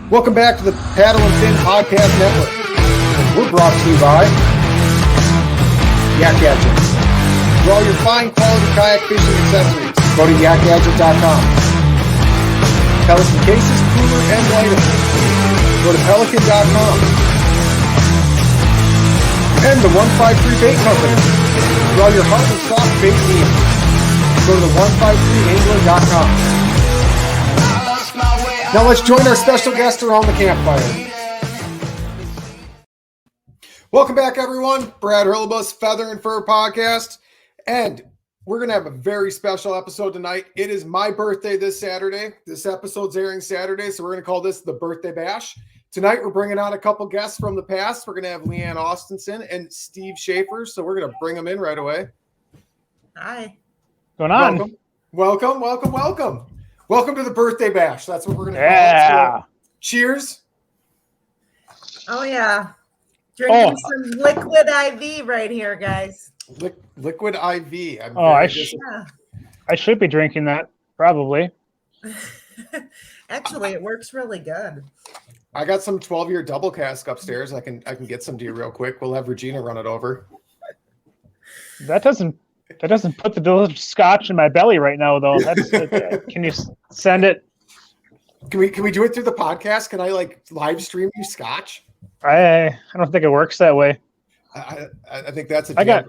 Welcome back to the Paddle and Fin Podcast Network. We're brought to you by Yak Gadgets. For all your fine quality kayak fishing accessories, go to yakgadget.com. Pelican cases, cooler, and lighter. Go to pelican.com. And the 153 Bait Company. For all your hard and soft bait needs, go to the 153angler.com. Now let's join our special guest around the campfire. Welcome back, everyone. Brad Hurlebaus, Feather and Fur Podcast. And we're going to have a very special episode tonight. It is my birthday this Saturday. This episode's airing Saturday, so we're going to call this the Birthday Bash. Tonight, we're bringing on a couple guests from the past. We're going to have LeAnn Austinson and Steve Schaefer, so we're going to bring them in right away. Hi. What's going on? Welcome. Welcome to the Birthday Bash. That's what we're going to call it. So, cheers. Oh, yeah. Drinking some liquid IV right here, guys. Liquid IV. I should be drinking that, probably. Actually, it works really good. I got some 12-year double cask upstairs. I can get some to you real quick. We'll have Regina run it over. That doesn't put the delicious scotch in my belly right now, though. Can you send it? Can we do it through the podcast? Can I live stream you scotch? I don't think it works that way. I think that's a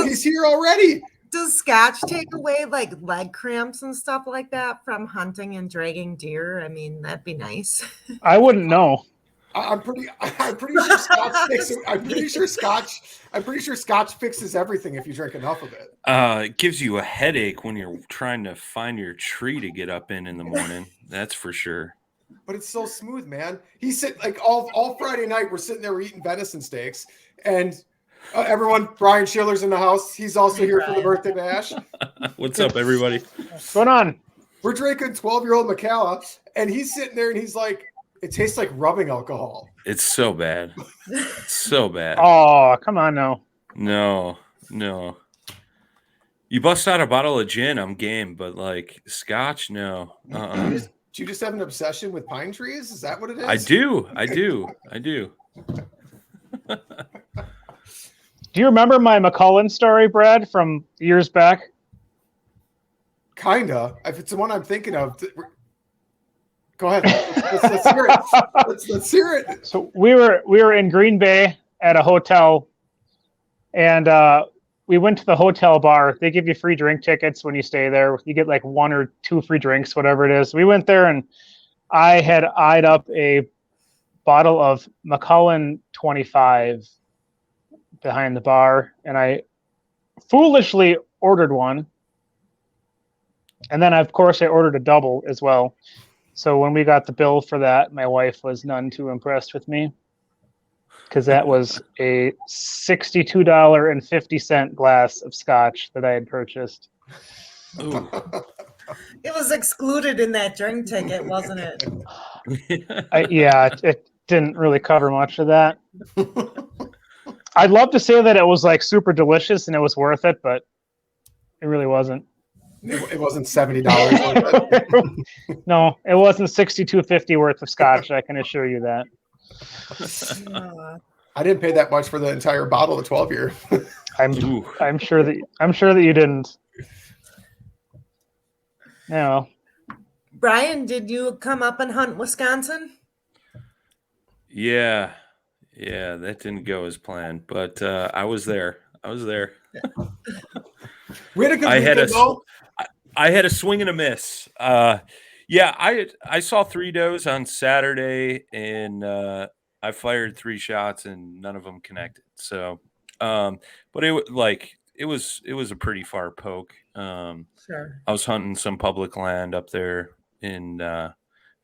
he's here already. Does scotch take away leg cramps and stuff like that from hunting and dragging deer? I mean, that'd be nice. I wouldn't know. I'm pretty sure scotch fixes. I'm pretty sure scotch fixes everything if you drink enough of it. It gives you a headache when you're trying to find your tree to get up in the morning. That's for sure. But it's so smooth, man. He's sitting all Friday night. We're sitting there, we're eating venison steaks, and everyone. Brian Schiller's in the house. He's also here for the birthday bash. What's up, everybody? What's going on? We're drinking 12-year-old Macalla, and he's sitting there, and he's like, "It tastes like rubbing alcohol." It's so bad. So bad. Oh, come on now. No. You bust out a bottle of gin, I'm game, but scotch, no. Do you just have an obsession with pine trees? Is that what it is? I do. Do you remember my McCullen story, Brad, from years back? Kinda. If it's the one I'm thinking of. Go ahead. Let's hear it. Let's hear it. So we were in Green Bay at a hotel, and we went to the hotel bar. They give you free drink tickets when you stay there. You get 1 or 2 free drinks, whatever it is. We went there, and I had eyed up a bottle of Macallan 25 behind the bar, and I foolishly ordered one. And then, of course, I ordered a double as well. So when we got the bill for that, my wife was none too impressed with me, because that was a $62.50 glass of scotch that I had purchased. Ooh. It was excluded in that drink ticket, wasn't it? It didn't really cover much of that. I'd love to say that it was super delicious and it was worth it, but it really wasn't. It wasn't $70 worth it. No, it wasn't $62.50 worth of scotch. I can assure you that. I didn't pay that much for the entire bottle of 12-year. I'm sure that you didn't. No. Brian, did you come up and hunt Wisconsin? Yeah, that didn't go as planned, but I was there. We had a good weekend, though. I had a swing and a miss. I saw 3 does on Saturday, and I fired 3 shots, and none of them connected. So, but it was a pretty far poke. Sure. I was hunting some public land up there in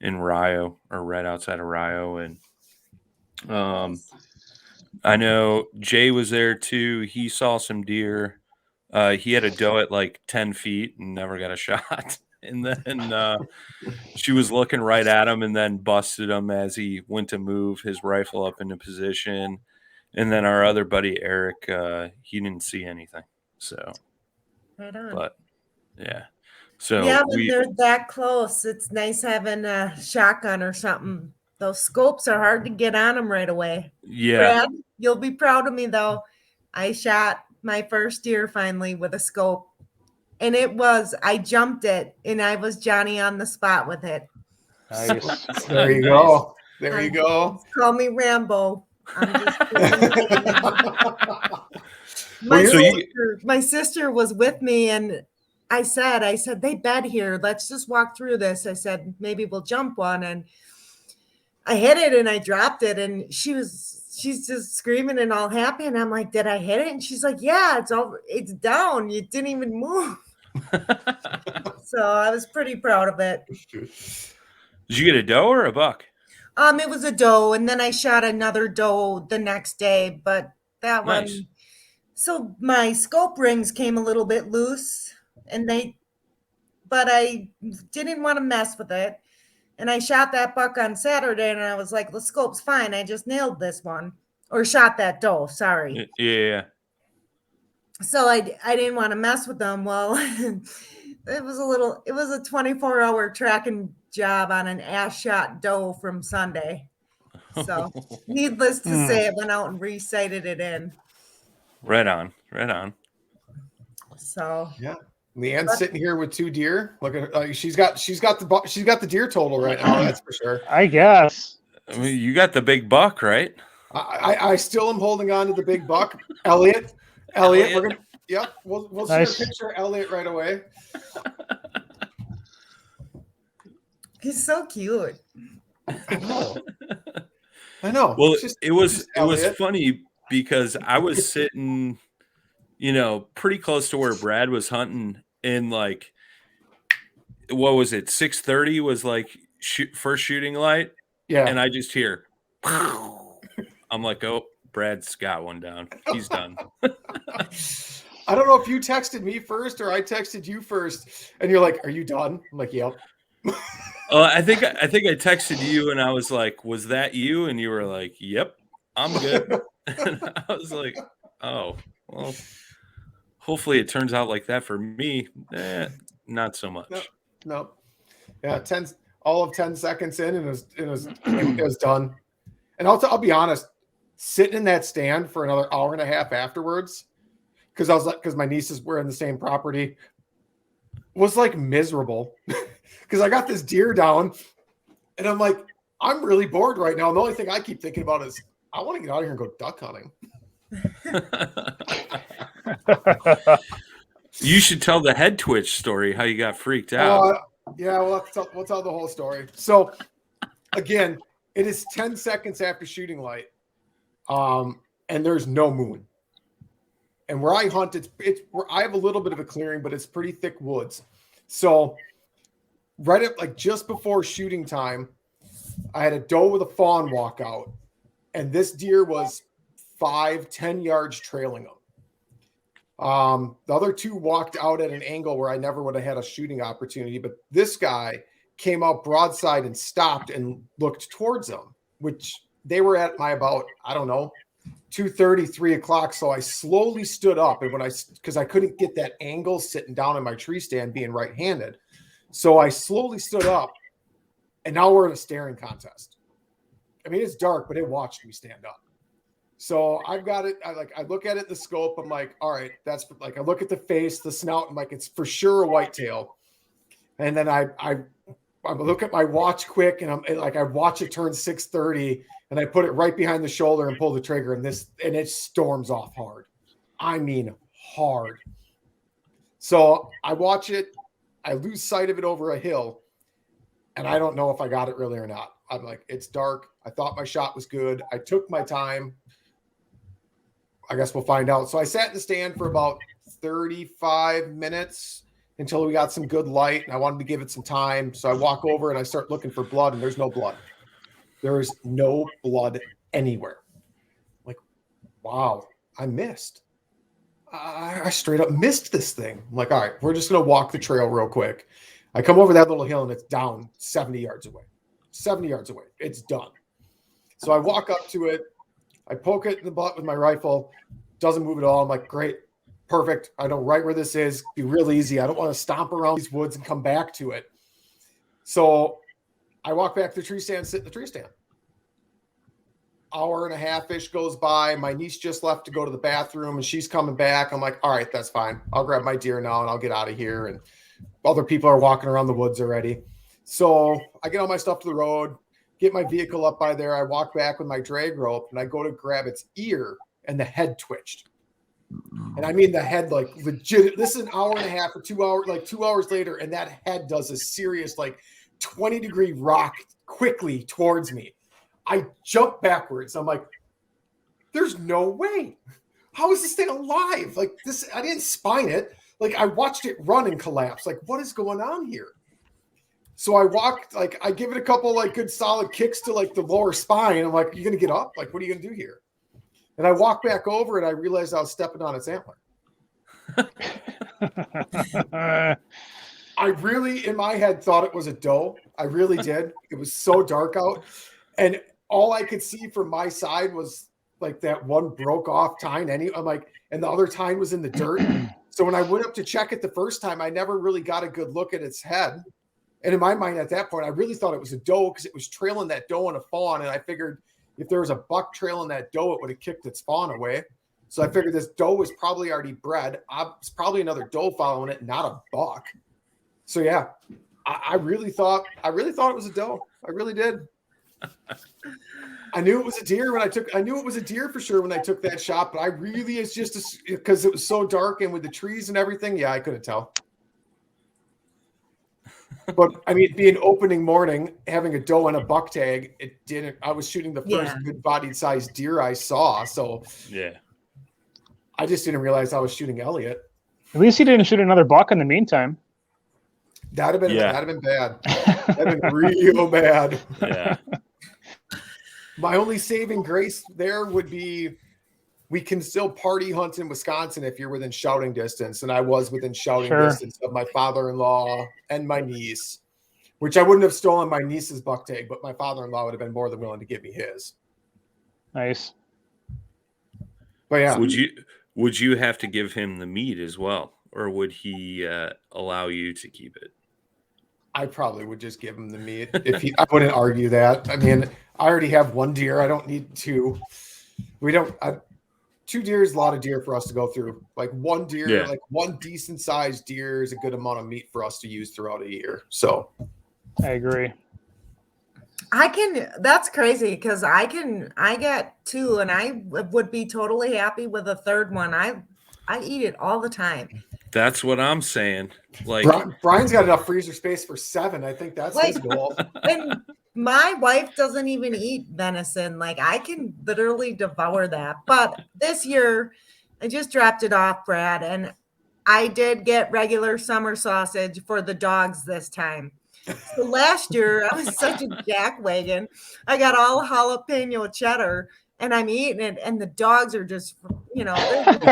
Rio, or right outside of Rio, and I know Jay was there too. He saw some deer. He had a doe at 10 feet and never got a shot. And then she was looking right at him and then busted him as he went to move his rifle up into position. And then our other buddy, Eric, he didn't see anything. So, right on. But yeah, So yeah, when they're that close, it's nice having a shotgun or something. Those scopes are hard to get on them right away. yeah. Brad, you'll be proud of me though. I shot my first deer finally with a scope, and I jumped it, and I was Johnny on the spot with it. Nice. There you go. There you go. Call me Rambo. I'm just my sister was with me, and I said, they bed here. Let's just walk through this. I said, maybe we'll jump one. And I hit it and I dropped it. And she's just screaming and all happy. And I'm like, did I hit it? And she's like, yeah, it's down. You didn't even move. So I was pretty proud of it. Did you get a doe or a buck? It was a doe, and then I shot another doe the next day, but that Nice. one. So my scope rings came a little bit loose, but I didn't want to mess with it. And I shot that buck on Saturday, and I was like, the scope's fine. I just nailed this one, or shot that doe. Sorry. Yeah. So I didn't want to mess with them. Well, it was a 24-hour tracking job on an ass shot doe from Sunday. So needless to say, I went out and resighted it in. Right on. So yeah, LeAnn's sitting here with 2 deer. Look at her. She's got the deer total right now. That's for sure. I guess. I mean, you got the big buck, right? I still am holding on to the big buck. Elliot, we're gonna. Yep, we'll Nice. see a picture of Elliot right away. he's so cute. I know. Well, It's just- it was Elliot. funny because I was sitting, pretty close to where Brad was hunting, and like, what was it? 6:30 was like first shooting light, Yeah. and I just hear, I'm like, oh, Brad's got one down. He's done. I don't know if you texted me first or I texted you first, and you're like, "Are you done?" I'm like, "Yep." I think I texted you, and I was like, "Was that you?" And you were like, "Yep, I'm good." And I was like, "Oh, well, hopefully it turns out like that for me." Not so much. No. Yeah, all of 10 seconds in, and it was done. And I'll be honest, sitting in that stand for another hour and a half afterwards, because my nieces were in the same property, was like miserable. Because I got this deer down, and I'm like, I'm really bored right now. And the only thing I keep thinking about is I want to get out of here and go duck hunting. You should tell the head twitch story, how you got freaked out. Yeah, we'll tell the whole story. So, again, it is 10 seconds after shooting light, and there's no moon. And where I hunt, it's where I have a little bit of a clearing, but it's pretty thick woods. So, right at like just before shooting time, I had a doe with a fawn walk out, and this deer was 5-10 yards trailing him. The other 2 walked out at an angle where I never would have had a shooting opportunity, but this guy came out broadside and stopped and looked towards them, which they were at my about, I don't know, 2:30, 3 o'clock. So I slowly stood up, and because I couldn't get that angle sitting down in my tree stand being right-handed. So I slowly stood up, and now we're in a staring contest. I mean, it's dark, but it watched me stand up. So I've got it. I look at it in the scope. I'm like, all right, that's like, I look at the face, the snout. I'm like, it's for sure a whitetail. And then I look at my watch quick, and I watch it turn 6:30, and I put it right behind the shoulder and pull the trigger, and it storms off hard. I mean, hard. So I watch it. I lose sight of it over a hill, and I don't know if I got it really or not. I'm like, it's dark. I thought my shot was good. I took my time. I guess we'll find out. So I sat in the stand for about 35 minutes until we got some good light, and I wanted to give it some time. So I walk over and I start looking for blood, and there's no blood. There is no blood anywhere. Like, wow, I missed. I straight up missed this thing. I'm like, all right, we're just going to walk the trail real quick. I come over that little hill, and it's down 70 yards away. 70 yards away. It's done. So I walk up to it. I poke it in the butt with my rifle. Doesn't move at all. I'm like, great, perfect. I know right where this is. Be real easy. I don't want to stomp around these woods and come back to it. So I walk back to the tree stand, sit in the tree stand. Hour and a half-ish goes by. My niece just left to go to the bathroom, and she's coming back. I'm like, all right, that's fine. I'll grab my deer now, and I'll get out of here. And other people are walking around the woods already. So I get all my stuff to the road, get my vehicle up by there. I walk back with my drag rope, and I go to grab its ear, and the head twitched. And I mean the head, like legit. This is an hour and a half or 2 hours, like 2 hours later, and that head does a serious, like 20-degree rock quickly towards me. I jump backwards. I'm like, there's no way. How is this thing alive? Like this, I didn't spine it. Like I watched it run and collapse. Like, what is going on here? So I walked, like I give it a couple like good solid kicks to like the lower spine. I'm like, you gonna get up? Like, what are you gonna do here? And I walk back over and I realized I was stepping on its antler. I really, in my head, thought it was a doe. I really did. It was so dark out. And all I could see from my side was like that one broke off tine. I'm like, and the other tine was in the dirt. So when I went up to check it the first time, I never really got a good look at its head. And in my mind at that point, I really thought it was a doe because it was trailing that doe and a fawn. And I figured if there was a buck trailing that doe, it would have kicked its fawn away. So I figured this doe was probably already bred. It's probably another doe following it, not a buck. So yeah, I really thought it was a doe. I really did. I knew it was a deer I knew it was a deer for sure when I took that shot, but I really, it's just because it was so dark and with the trees and everything. Yeah, I couldn't tell. But I mean, being opening morning, having a doe and a buck tag, I was shooting the first good bodied sized deer I saw. So yeah, I just didn't realize I was shooting Elliot. At least he didn't shoot another buck in the meantime. That'd have been bad. That'd have been real bad. Yeah. My only saving grace there would be we can still party hunt in Wisconsin if you're within shouting distance. And I was within shouting distance of my father-in-law and my niece, which I wouldn't have stolen my niece's buck tag, but my father-in-law would have been more than willing to give me his. Nice. But yeah. Would you have to give him the meat as well? Or would he allow you to keep it? I probably would just give him the meat. I wouldn't argue that. I mean, I already have one deer. I don't need two. Two deer is a lot of deer for us to go through. Like one deer, like one decent sized deer is a good amount of meat for us to use throughout a year. So I agree. That's crazy because I get two and I would be totally happy with a third one. I eat it all the time. That's what I'm saying. Like Brian's got enough freezer space for 7. I think that's his goal. And my wife doesn't even eat venison. Like I can literally devour that. But this year, I just dropped it off, Brad, and I did get regular summer sausage for the dogs this time. So last year, I was such a jackwagon. I got all jalapeno cheddar, and I'm eating it, and the dogs are just, and I'm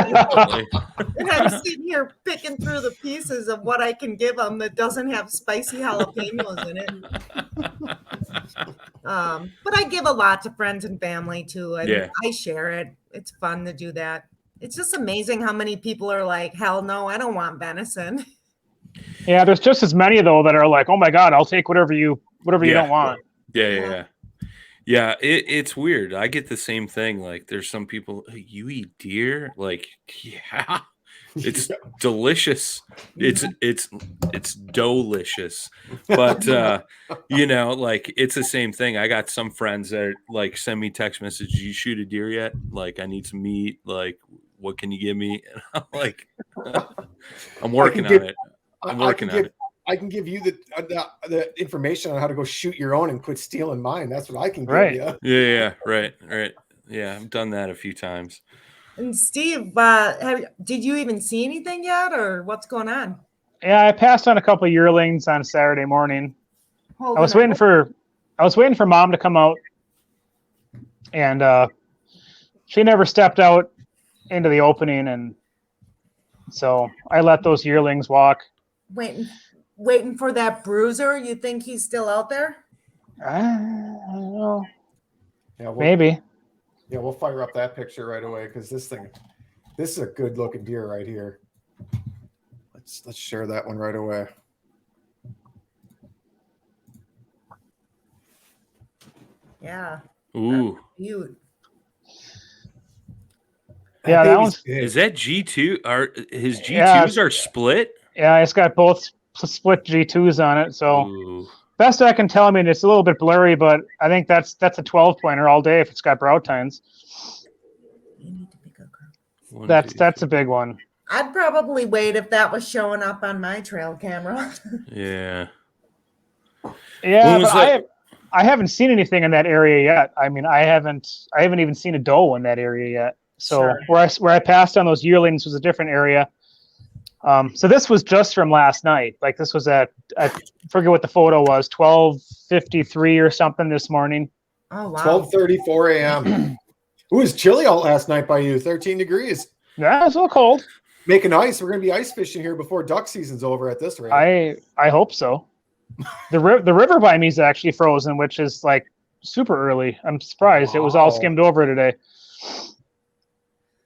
sitting here picking through the pieces of what I can give them that doesn't have spicy jalapenos in it. But I give a lot to friends and family too, and I share it. It's fun to do that. It's just amazing how many people are like, hell no, I don't want venison. Yeah, there's just as many though that are like, oh my God, I'll take whatever you don't want. Yeah, it's weird. I get the same thing. Like, there's some people, you eat deer? Like, yeah, it's delicious. It's delicious. But like, it's the same thing. I got some friends that like send me text messages. You shoot a deer yet? Like, I need some meat. Like, what can you give me? And I'm like, I'm working on it. I can give you the information on how to go shoot your own and quit stealing mine. That's what I can give you. Yeah, right. Yeah, I've done that a few times. And Steve, did you even see anything yet, or what's going on? Yeah, I passed on a couple of yearlings on Saturday morning. I was waiting for Mom to come out, and she never stepped out into the opening, and so I let those yearlings walk. Waiting for that bruiser. You think he's still out there? I don't know. Yeah, maybe. Yeah, we'll fire up that picture right away because this thing This is a good looking deer right here. Let's share that one right away. Yeah. Ooh. Cute. Yeah, that one's. Is that G2? Are his G2s are split? Yeah, it's got both split G2s on it. So Ooh. best I can tell, I mean, it's a little bit blurry, but I think that's a 12 pointer all day if it's got brow tines. You need to pick a girl. That's a big one. I'd probably wait if that was showing up on my trail camera. Yeah. Yeah, but I haven't seen anything in that area yet. I mean, I haven't even seen a doe in that area yet. So where I passed on those yearlings was a different area. So this was just from last night. Like this was at, I forget what the photo was, 12:53 or something this morning. Oh wow. 12:34 a.m. It was chilly out last night by you, 13 degrees. Yeah, it's a little cold. Making ice. We're gonna be ice fishing here before duck season's over at this rate. I hope so. The river by me is actually frozen, which is like super early. I'm surprised. It was all skimmed over today.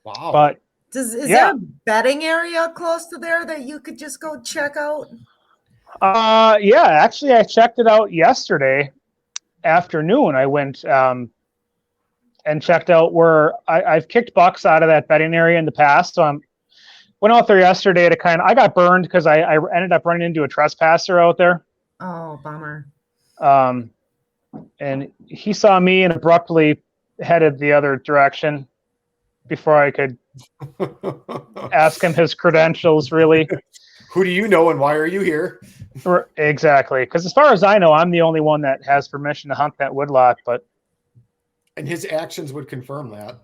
Wow. But is there a bedding area close to there that you could just go check out? Yeah, actually I checked it out yesterday afternoon. I went and checked out where I've kicked bucks out of that bedding area in the past. So I went out there yesterday to I got burned because I ended up running into a trespasser out there. Oh, bummer. And he saw me and abruptly headed the other direction before I could ask him his credentials, really. Who do you know and why are you here? Exactly. Because as far as I know, I'm the only one that has permission to hunt that woodlot, and his actions would confirm that.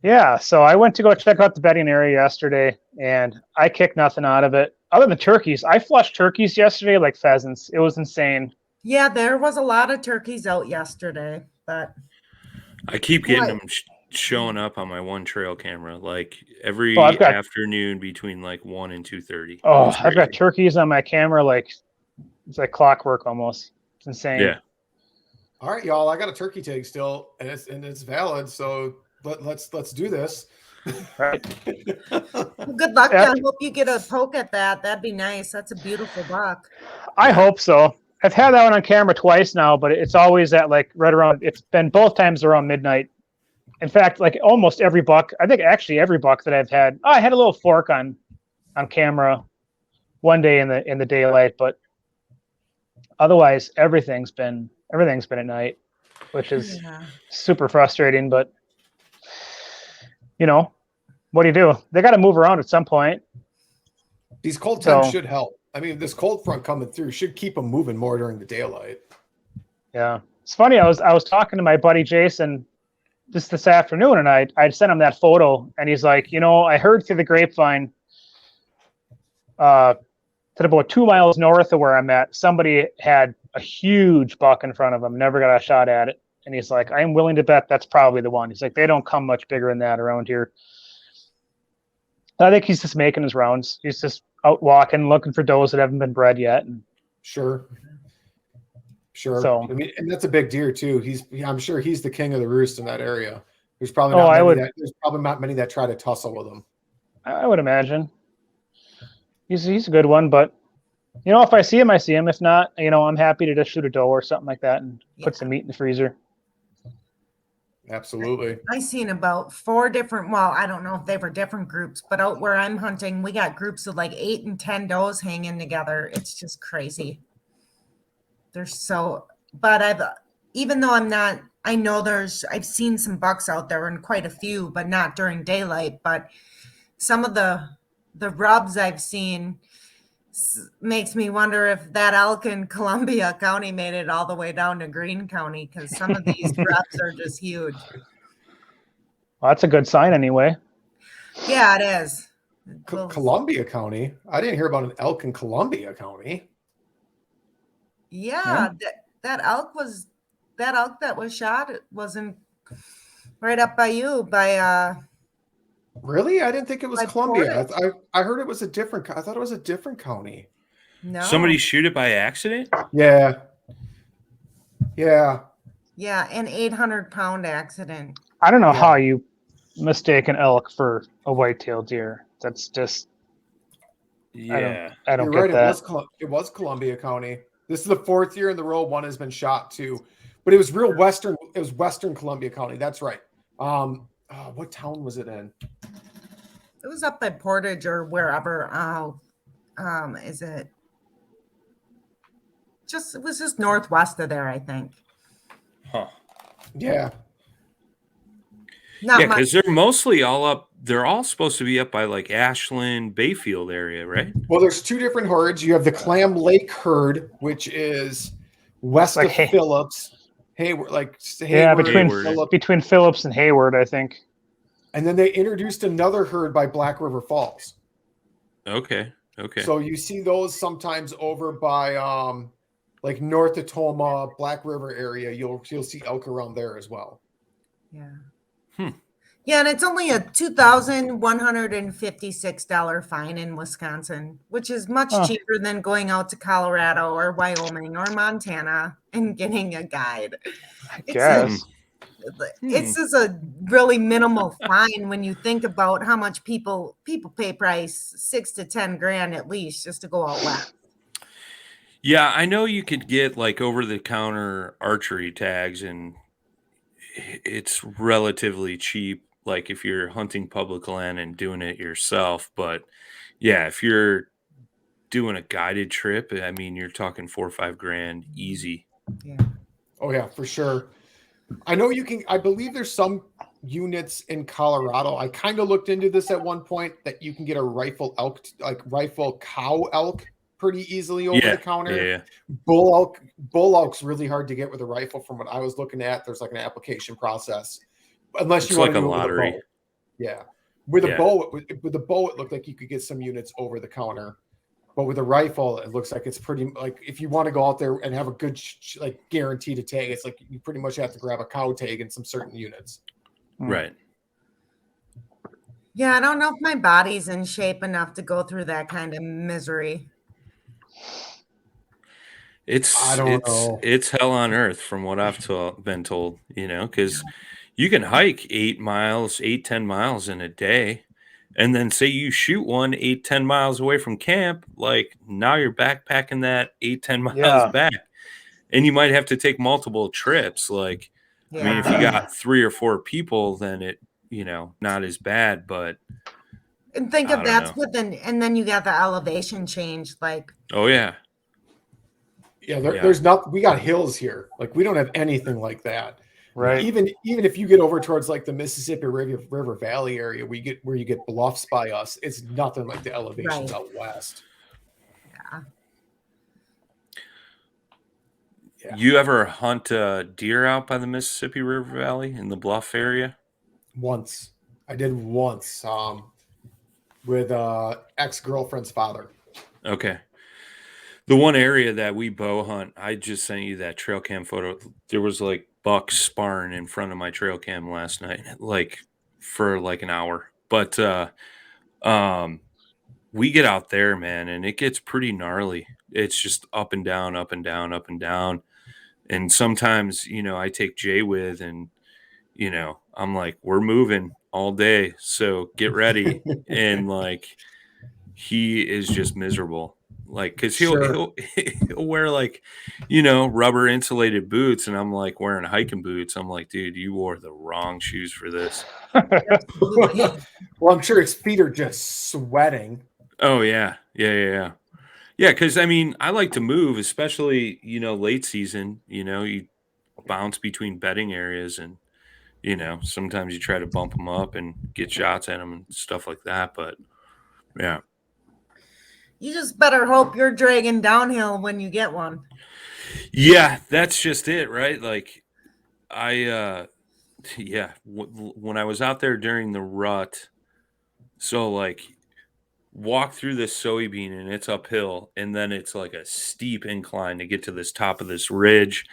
Yeah, so I went to go check out the bedding area yesterday, and I kicked nothing out of it. Other than turkeys, I flushed turkeys yesterday like pheasants. It was insane. Yeah, there was a lot of turkeys out yesterday, but I keep getting them showing up on my one trail camera like every afternoon between like 1 and 2:30. Oh, I've got turkeys on my camera like it's like clockwork almost. It's insane. Yeah. All right, y'all. I got a turkey tag still, and it's valid. So let's do this. Right. Good luck. I hope you get a poke at that. That'd be nice. That's a beautiful buck. I hope so. I've had that one on camera twice now, but it's always at like right around. It's been both times around midnight. In fact, like almost every buck. I think actually every buck that I've had. I had a little fork on camera one day in the daylight, but otherwise everything's been at night, which is super frustrating. But you know, what do you do? They got to move around at some point. These cold temps should help. I mean, this cold front coming through should keep them moving more during the daylight. Yeah, it's funny. I was talking to my buddy Jason just this afternoon, and I sent him that photo, and he's like, I heard through the grapevine that about 2 miles north of where I'm at, somebody had a huge buck in front of him, never got a shot at it. And he's like, I'm willing to bet that's probably the one. He's like, they don't come much bigger than that around here. I think he's just making his rounds. He's just out walking, looking for does that haven't been bred yet. And Sure. So, I mean, and that's a big deer too. I'm sure he's the king of the roost in that area. There's probably there's probably not many that try to tussle with him. I would imagine. He's a good one, but if I see him, I see him. If not, I'm happy to just shoot a doe or something like that and put some meat in the freezer. Absolutely. I seen about 4 different, I don't know if they were different groups, but out where I'm hunting, we got groups of like 8 and 10 does hanging together. It's just crazy. But even though I've seen some bucks out there and quite a few, but not during daylight. But some of the rubs I've seen makes me wonder if that elk in Columbia County made it all the way down to Greene County, because some of these rubs are just huge. Well, that's a good sign anyway. Yeah, it is. Columbia County? I didn't hear about an elk in Columbia County. Yeah, that elk that was shot wasn't right up by you Really? I didn't think it was Columbia. I heard it was a different. I thought it was a different county. No. Somebody shoot it by accident? Yeah. Yeah, an 800-pound accident. I don't know how you mistake an elk for a white-tailed deer. That's just Yeah. I don't You're get right. that. It was Columbia County. This is the 4th year in the row one has been shot too, but it was real western. It was Western Columbia County. That's right. What town was it in? It was up by Portage or wherever. Is it? It was just northwest of there, I think. Huh. Yeah. Not Yeah, much. because they're mostly all up. They're all supposed to be up by like Ashland, Bayfield area, right? Well, there's 2 different herds. You have the Clam Lake herd, which is west Like of Phillips. Hayward, between Phillips and Hayward, I think. And then they introduced another herd by Black River Falls. Okay. So you see those sometimes over by like North Atoma, Black River area. You'll see elk around there as well. Yeah. Hmm. Yeah, and it's only a $2,156 fine in Wisconsin, which is much cheaper than going out to Colorado or Wyoming or Montana and getting a guide. I guess. It's just a really minimal fine when you think about how much people pay price, 6 to 10 grand at least just to go out west. Yeah, I know you could get like over-the-counter archery tags, and it's relatively cheap. Like if you're hunting public land and doing it yourself, but yeah, if you're doing a guided trip, I mean, you're talking 4 or 5 grand easy. Yeah. Oh yeah, for sure. I know you can. I believe there's some units in Colorado. I kind of looked into this at one point that you can get a rifle cow elk pretty easily over the counter. Yeah. Bull elk's really hard to get with a rifle. From what I was looking at, there's like an application process, unless you want to do it with a bow. Yeah, with a bow, it looked like you could get some units over the counter. But with a rifle, it looks like it's pretty, like if you want to go out there and have a good like guarantee to tag, it's like you pretty much have to grab a cow tag in some certain units. Right. Yeah, I don't know if my body's in shape enough to go through that kind of misery. It's hell on earth from what I've been told, because you can hike 10 miles in a day. And then say you shoot one 10 miles away from camp, like now you're backpacking that 10 miles back. And you might have to take multiple trips. Like, I mean, if you got 3 or 4 people, then it, not as bad, but. And think of that's and then you got the elevation change. Like, oh, yeah. Yeah, there's not, we got hills here. Like, we don't have anything like that. Right. Even if you get over towards like the Mississippi River Valley area, where you get bluffs by us, it's nothing like the elevations out west. Yeah. You ever hunt deer out by the Mississippi River Valley in the bluff area? Once. I did once with ex-girlfriend's father. Okay. The one area that we bow hunt, I just sent you that trail cam photo. There was like bucks sparring in front of my trail cam last night, like for like an hour. But we get out there, man, and it gets pretty gnarly. It's just up and down, up and down, up and down. And sometimes, I take Jay with, and, I'm like, we're moving all day. So get ready. And like, he is just miserable. Like, cause he'll wear like, rubber insulated boots. And I'm like wearing hiking boots. I'm like, dude, you wore the wrong shoes for this. Well, I'm sure his feet are just sweating. Oh yeah. Yeah. Cause I mean, I like to move, especially, late season, you bounce between bedding areas and, sometimes you try to bump them up and get shots at them and stuff like that. But yeah. You just better hope you're dragging downhill when you get one. Yeah, that's just it, right? Like when I was out there during the rut, so like walk through this soybean and it's uphill, and then it's like a steep incline to get to this top of this ridge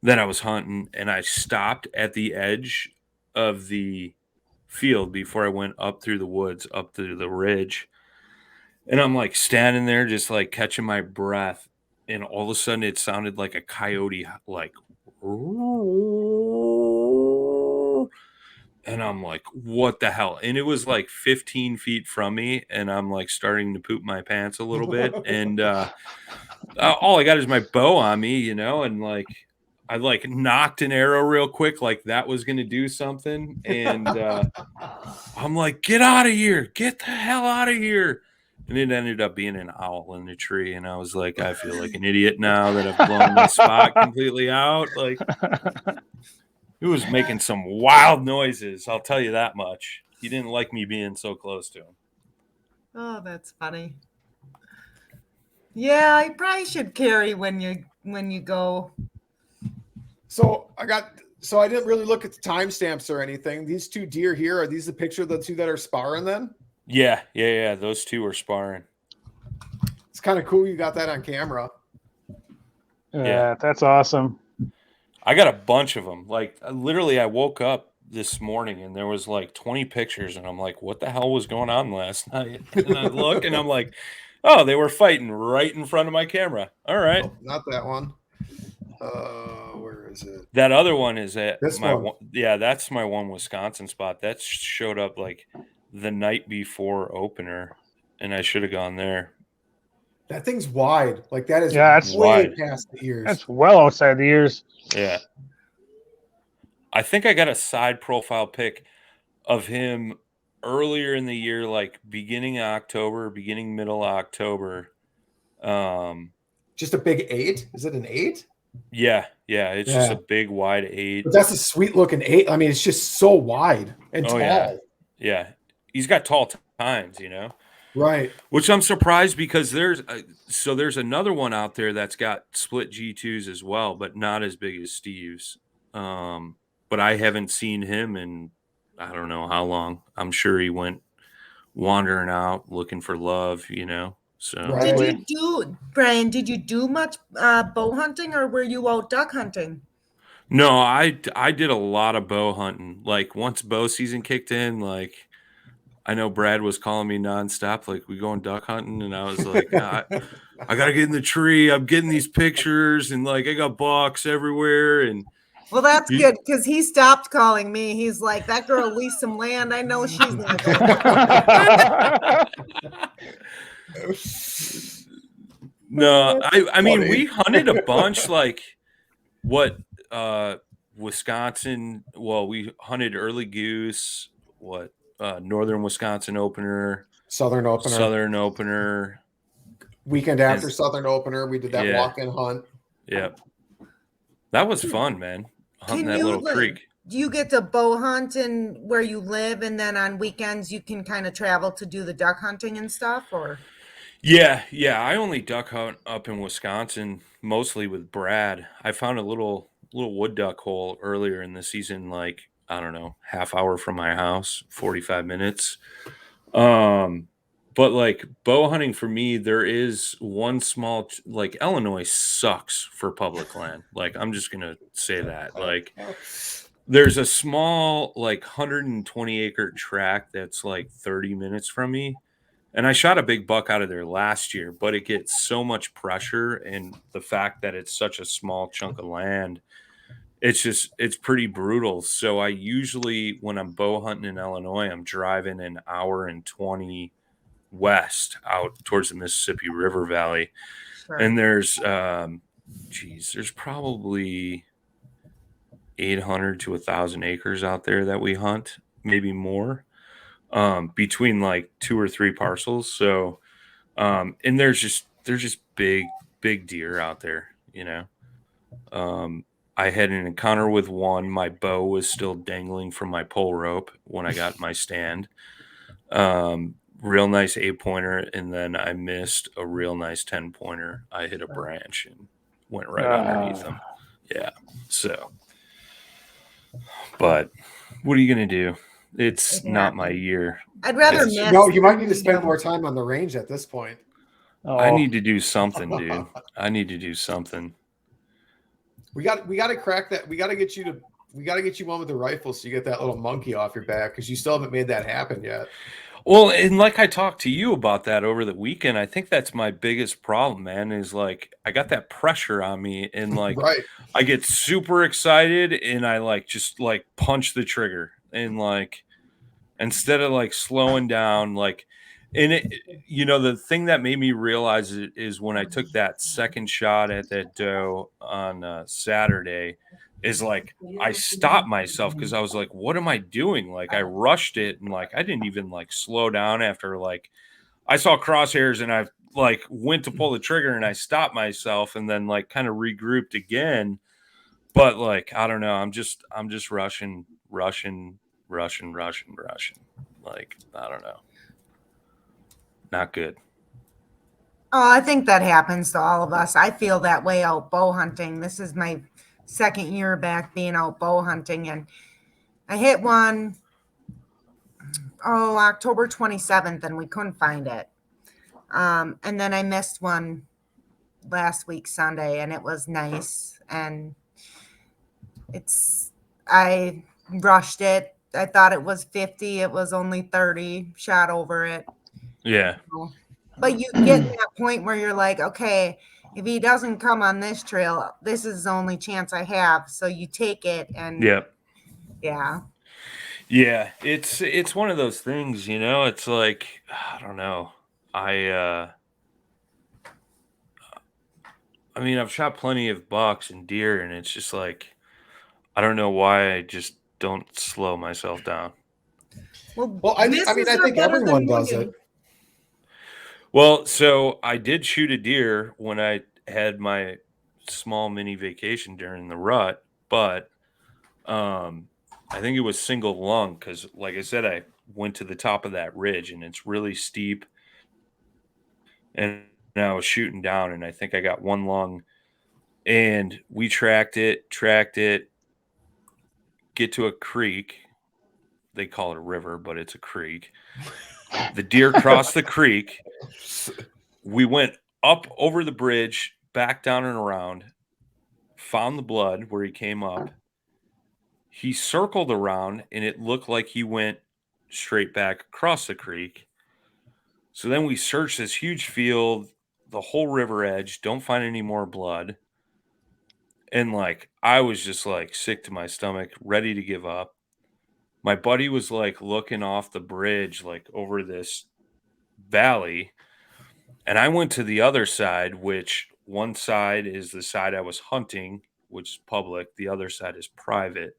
that I was hunting, and I stopped at the edge of the field before I went up through the woods, up through the ridge. And I'm like standing there just like catching my breath, and all of a sudden it sounded like a coyote, like, And I'm like, what the hell? And it was like 15 feet from me, and I'm like starting to poop my pants a little bit. And all I got is my bow on me, and like I like knocked an arrow real quick, like that was gonna do something. And I'm like, get out of here, get the hell out of here. And it ended up being an owl in the tree. And I was like, I feel like an idiot now that I've blown my spot completely out. Like, it was making some wild noises, I'll tell you that much. He didn't like me being so close to him. Oh, that's funny. Yeah, I probably should carry when you go. So I didn't really look at the timestamps or anything. These two deer here, are these the picture of the two that are sparring then? Yeah. Those two were sparring. It's kind of cool you got that on camera. Yeah, that's awesome. I got a bunch of them. Like, literally, I woke up this morning and there was like 20 pictures, and I'm like, what the hell was going on last night? And I look and I'm like, oh, they were fighting right in front of my camera. All right. Oh, not that one. Where is it? That other one is at This my one. Yeah, that's my one Wisconsin spot. That showed up like the night before opener, and I should have gone there. That thing's wide. Like that is that's way wide. past the ears. That's well outside the ears. Yeah. I think I got a side profile pic of him earlier in the year, like beginning middle October. Just a big 8? Is it an 8? Yeah. It's just a big wide 8. But that's a sweet looking 8. I mean, it's just so wide and tall. Yeah. He's got tall tines, Right. Which I'm surprised, because there's another one out there that's got split G2s as well, but not as big as Steve's. But I haven't seen him in I don't know how long. I'm sure he went wandering out looking for love, So Right. Brian, did you do much bow hunting, or were you out duck hunting? No, I did a lot of bow hunting. Like, once bow season kicked in, like, I know Brad was calling me nonstop, like, we going duck hunting, and I was like, I gotta get in the tree. I'm getting these pictures, and like I got bucks everywhere. And well, that's good, because he stopped calling me. He's like, that girl leased some land. I know she's not going. No, I mean, we hunted a bunch, like Wisconsin. Well, we hunted early goose, northern Wisconsin opener, Southern opener. Weekend after Southern opener, we did that walk-in hunt. Yep. That was fun, man. Hunting that little creek. Do you get to bow hunt in where you live, and then on weekends you can kind of travel to do the duck hunting and stuff, or? Yeah. I only duck hunt up in Wisconsin, mostly with Brad. I found a little wood duck hole earlier in the season, like, I don't know, half hour from my house, 45 minutes. But like bow hunting for me, there is one small, like, Illinois sucks for public land. Like, I'm just gonna say that. Like, there's a small, like, 120 acre tract that's like 30 minutes from me. And I shot a big buck out of there last year, but it gets so much pressure, and the fact that it's such a small chunk of land, it's pretty brutal. So I usually, when I'm bow hunting in Illinois, I'm driving an hour and 20 west out towards the Mississippi River Valley. Sure. And there's probably 800 to 1,000 acres out there that we hunt, maybe more, between like 2 or 3 parcels. So and there's just big deer out there, I had an encounter with one. My bow was still dangling from my pole rope when I got my stand. Real nice 8-pointer, and then I missed a real nice 10-pointer. I hit a branch and went right underneath them. Yeah. So, but what are you going to do? It's not my year. I'd rather miss. No, you might need to spend more time on the range at this point. I need to do something, dude. I need to do something. We got to crack that. We got to get you one with the rifle, so you get that little monkey off your back, because you still haven't made that happen yet. Well, and like I talked to you about that over the weekend, I think that's my biggest problem, man, is like I got that pressure on me, and like right. I get super excited and I like just like punch the trigger. and like instead of like slowing down, like, and it, you know, the thing that made me realize it is when I took that second shot at that doe on Saturday, is like I stopped myself because I was like, what am I doing? Like I rushed it and like I didn't even like slow down after like I saw crosshairs and I like went to pull the trigger and I stopped myself and then like kind of regrouped again. But like I don't know, I'm just rushing. Like I don't know. Not good. Oh, I think that happens to all of us. I feel that way out bow hunting. This is my second year back being out bow hunting, and I hit one, October 27th, and we couldn't find it. And then I missed one last week Sunday, and it was nice. And I rushed it. I thought it was 50. It was only 30. Shot over it. Yeah. But you get to that point where you're like, okay, if he doesn't come on this trail, this is the only chance I have. So you take it, and yeah. It's one of those things, you know. It's like I don't know. I mean, I've shot plenty of bucks and deer, and it's just like I don't know why I just don't slow myself down. Well, I mean, I think everyone does it. Well, so I did shoot a deer when I had my small mini vacation during the rut, but I think it was single lung because, like I said, I went to the top of that ridge and it's really steep, and I was shooting down, and I think I got one lung, and we tracked it, get to a creek. They call it a river, but it's a creek. The deer crossed the creek. We went up over the bridge, back down and around, found the blood where he came up. He circled around, and it looked like he went straight back across the creek. So then we searched this huge field, the whole river edge, don't find any more blood. And like, I was just like sick to my stomach, ready to give up. My buddy was like looking off the bridge, like over this valley. And I went to the other side, which one side is the side I was hunting, which is public. The other side is private.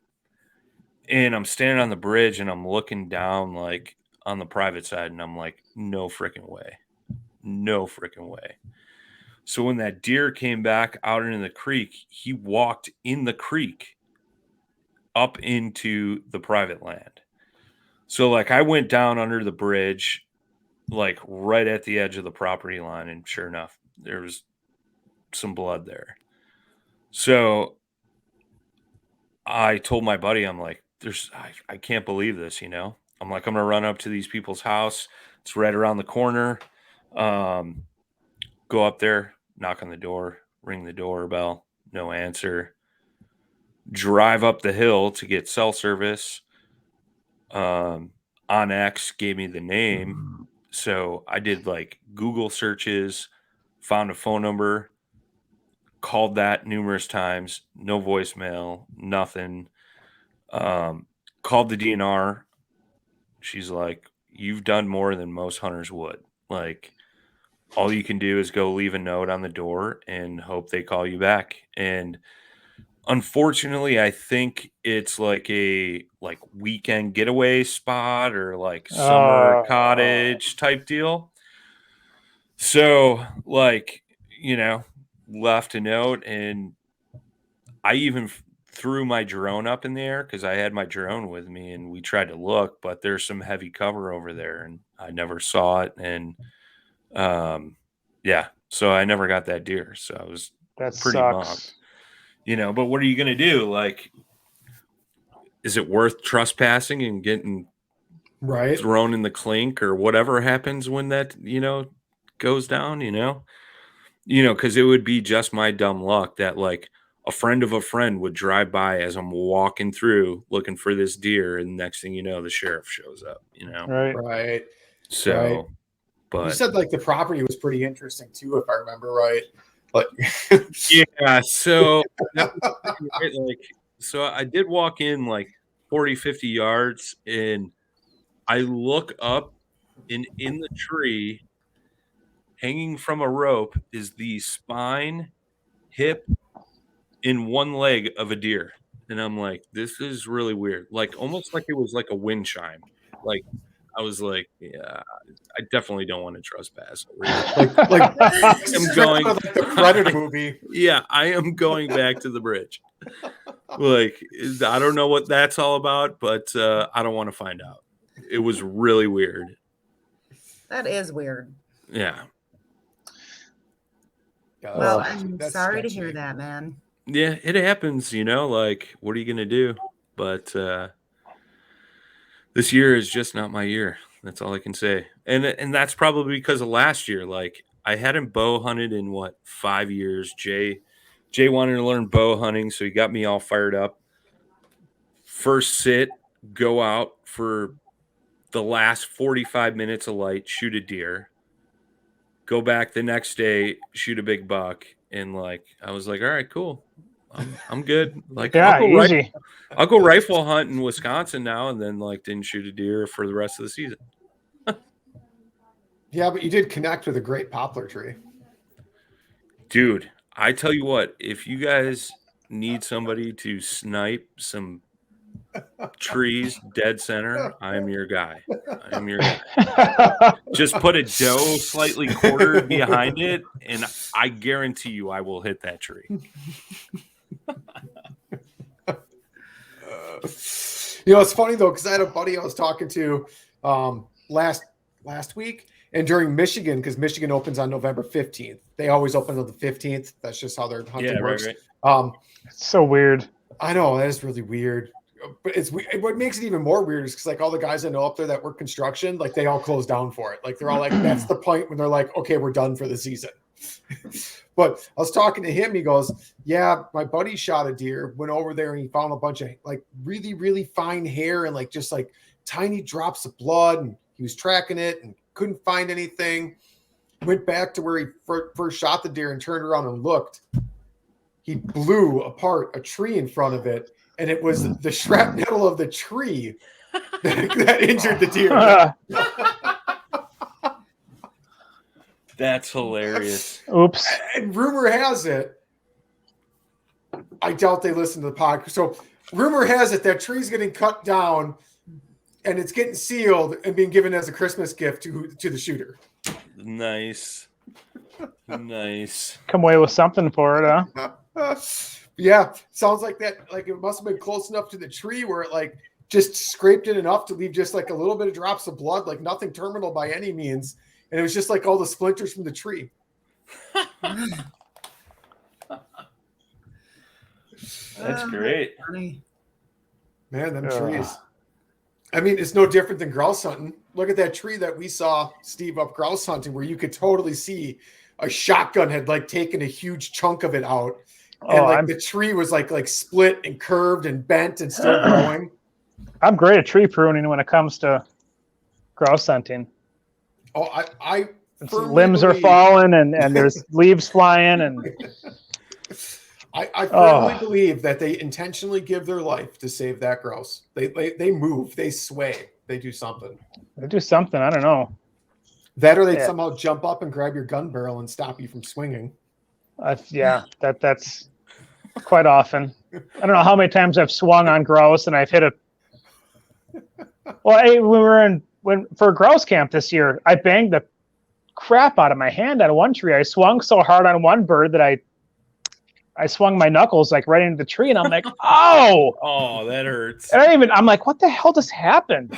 And I'm standing on the bridge and I'm looking down like on the private side. And I'm like, no freaking way. No freaking way. So when that deer came back out into the creek, he walked in the creek up into the private land. So like I went down under the bridge, like right at the edge of the property line, and sure enough, there was some blood there. So I told my buddy, I'm like, I can't believe this, you know? I'm like, I'm gonna run up to these people's house. It's right around the corner. Go up there, knock on the door, ring the doorbell, no answer. Drive up the hill to get cell service. OnX gave me the name. So I did like Google searches, found a phone number, called that numerous times, no voicemail, nothing. Called the DNR. She's like, you've done more than most hunters would. Like, all you can do is go leave a note on the door and hope they call you back. And unfortunately, I think it's like a weekend getaway spot or like summer cottage type deal. So like, you know, left a note, and I even threw my drone up in the air because I had my drone with me and we tried to look, but there's some heavy cover over there and I never saw it. And yeah, so I never got that deer. So I was pretty bummed. You know, but what are you going to do? Like, is it worth trespassing and getting thrown in the clink or whatever happens when that, you know, goes down, you know, because it would be just my dumb luck that like a friend of a friend would drive by as I'm walking through looking for this deer. And next thing you know, the sheriff shows up, you know? Right. So, but you said like the property was pretty interesting too, if I remember right. But yeah, so like, so I did walk in like 40, 50 yards, and I look up, and in the tree, hanging from a rope, is the spine, hip, and one leg of a deer. And I'm like, this is really weird. Like, almost like it was like a wind chime. Like, I was like, yeah, I definitely don't want to trespass. like I'm going like the Predator movie. Yeah, I am going back to the bridge. Like, I don't know what that's all about, but I don't want to find out. It was really weird. That is weird. Yeah. Well, I'm sorry to hear that, man. Yeah, it happens, like, what are you going to do? But this year is just not my year. That's all I can say. And that's probably because of last year. Like, I hadn't bow hunted in 5 years. Jay wanted to learn bow hunting, so he got me all fired up. First sit, go out for the last 45 minutes of light, shoot a deer. Go back the next day, shoot a big buck. And I was like, all right, cool. I'm good. Like, yeah, easy. I'll go rifle hunt in Wisconsin now, and then didn't shoot a deer for the rest of the season. Yeah, but you did connect with a great poplar tree. Dude, I tell you what, if you guys need somebody to snipe some trees dead center, I am your guy. Just put a doe slightly quartered behind it, and I guarantee you I will hit that tree. It's funny though, because I had a buddy I was talking to last week, and during Michigan, because Michigan opens on November 15th. They always open on the 15th. That's just how their hunting works. Right. It's so weird. I know, that is really weird. But what makes it even more weird is because all the guys I know up there that work construction, they all close down for it. They're all that's the point when they're like, okay, we're done for the season. But I was talking to him. He goes, yeah, my buddy shot a deer, went over there, and he found a bunch of really, really fine hair and just tiny drops of blood. And he was tracking it and couldn't find anything. Went back to where he first shot the deer and turned around and looked. He blew apart a tree in front of it. And it was the shrapnel of the tree that injured the deer. That's hilarious. Oops. And rumor has it, I doubt they listen to the podcast. So rumor has it that tree's getting cut down and it's getting sealed and being given as a Christmas gift to the shooter. Nice. Come away with something for it, huh? Yeah, sounds like that. It must have been close enough to the tree where it just scraped it enough to leave just a little bit of drops of blood, nothing terminal by any means. And it was just all the splinters from the tree. That's great. Man, them trees. I mean, it's no different than grouse hunting. Look at that tree that we saw, Steve, up grouse hunting, where you could totally see a shotgun had taken a huge chunk of it out. And the tree was split and curved and bent and still growing. I'm great at tree pruning when it comes to grouse hunting. Oh, I limbs are falling and there's leaves flying and I firmly believe that they intentionally give their life to save that grouse. They move, they sway, they do something. They do something. I don't know. That or they somehow jump up and grab your gun barrel and stop you from swinging. That's quite often. I don't know how many times I've swung on grouse and I've hit a. Well, hey, for grouse camp this year, I banged the crap out of my hand on one tree. I swung so hard on one bird that I swung my knuckles right into the tree, and I'm like, oh, that hurts. And I'm like, what the hell just happened?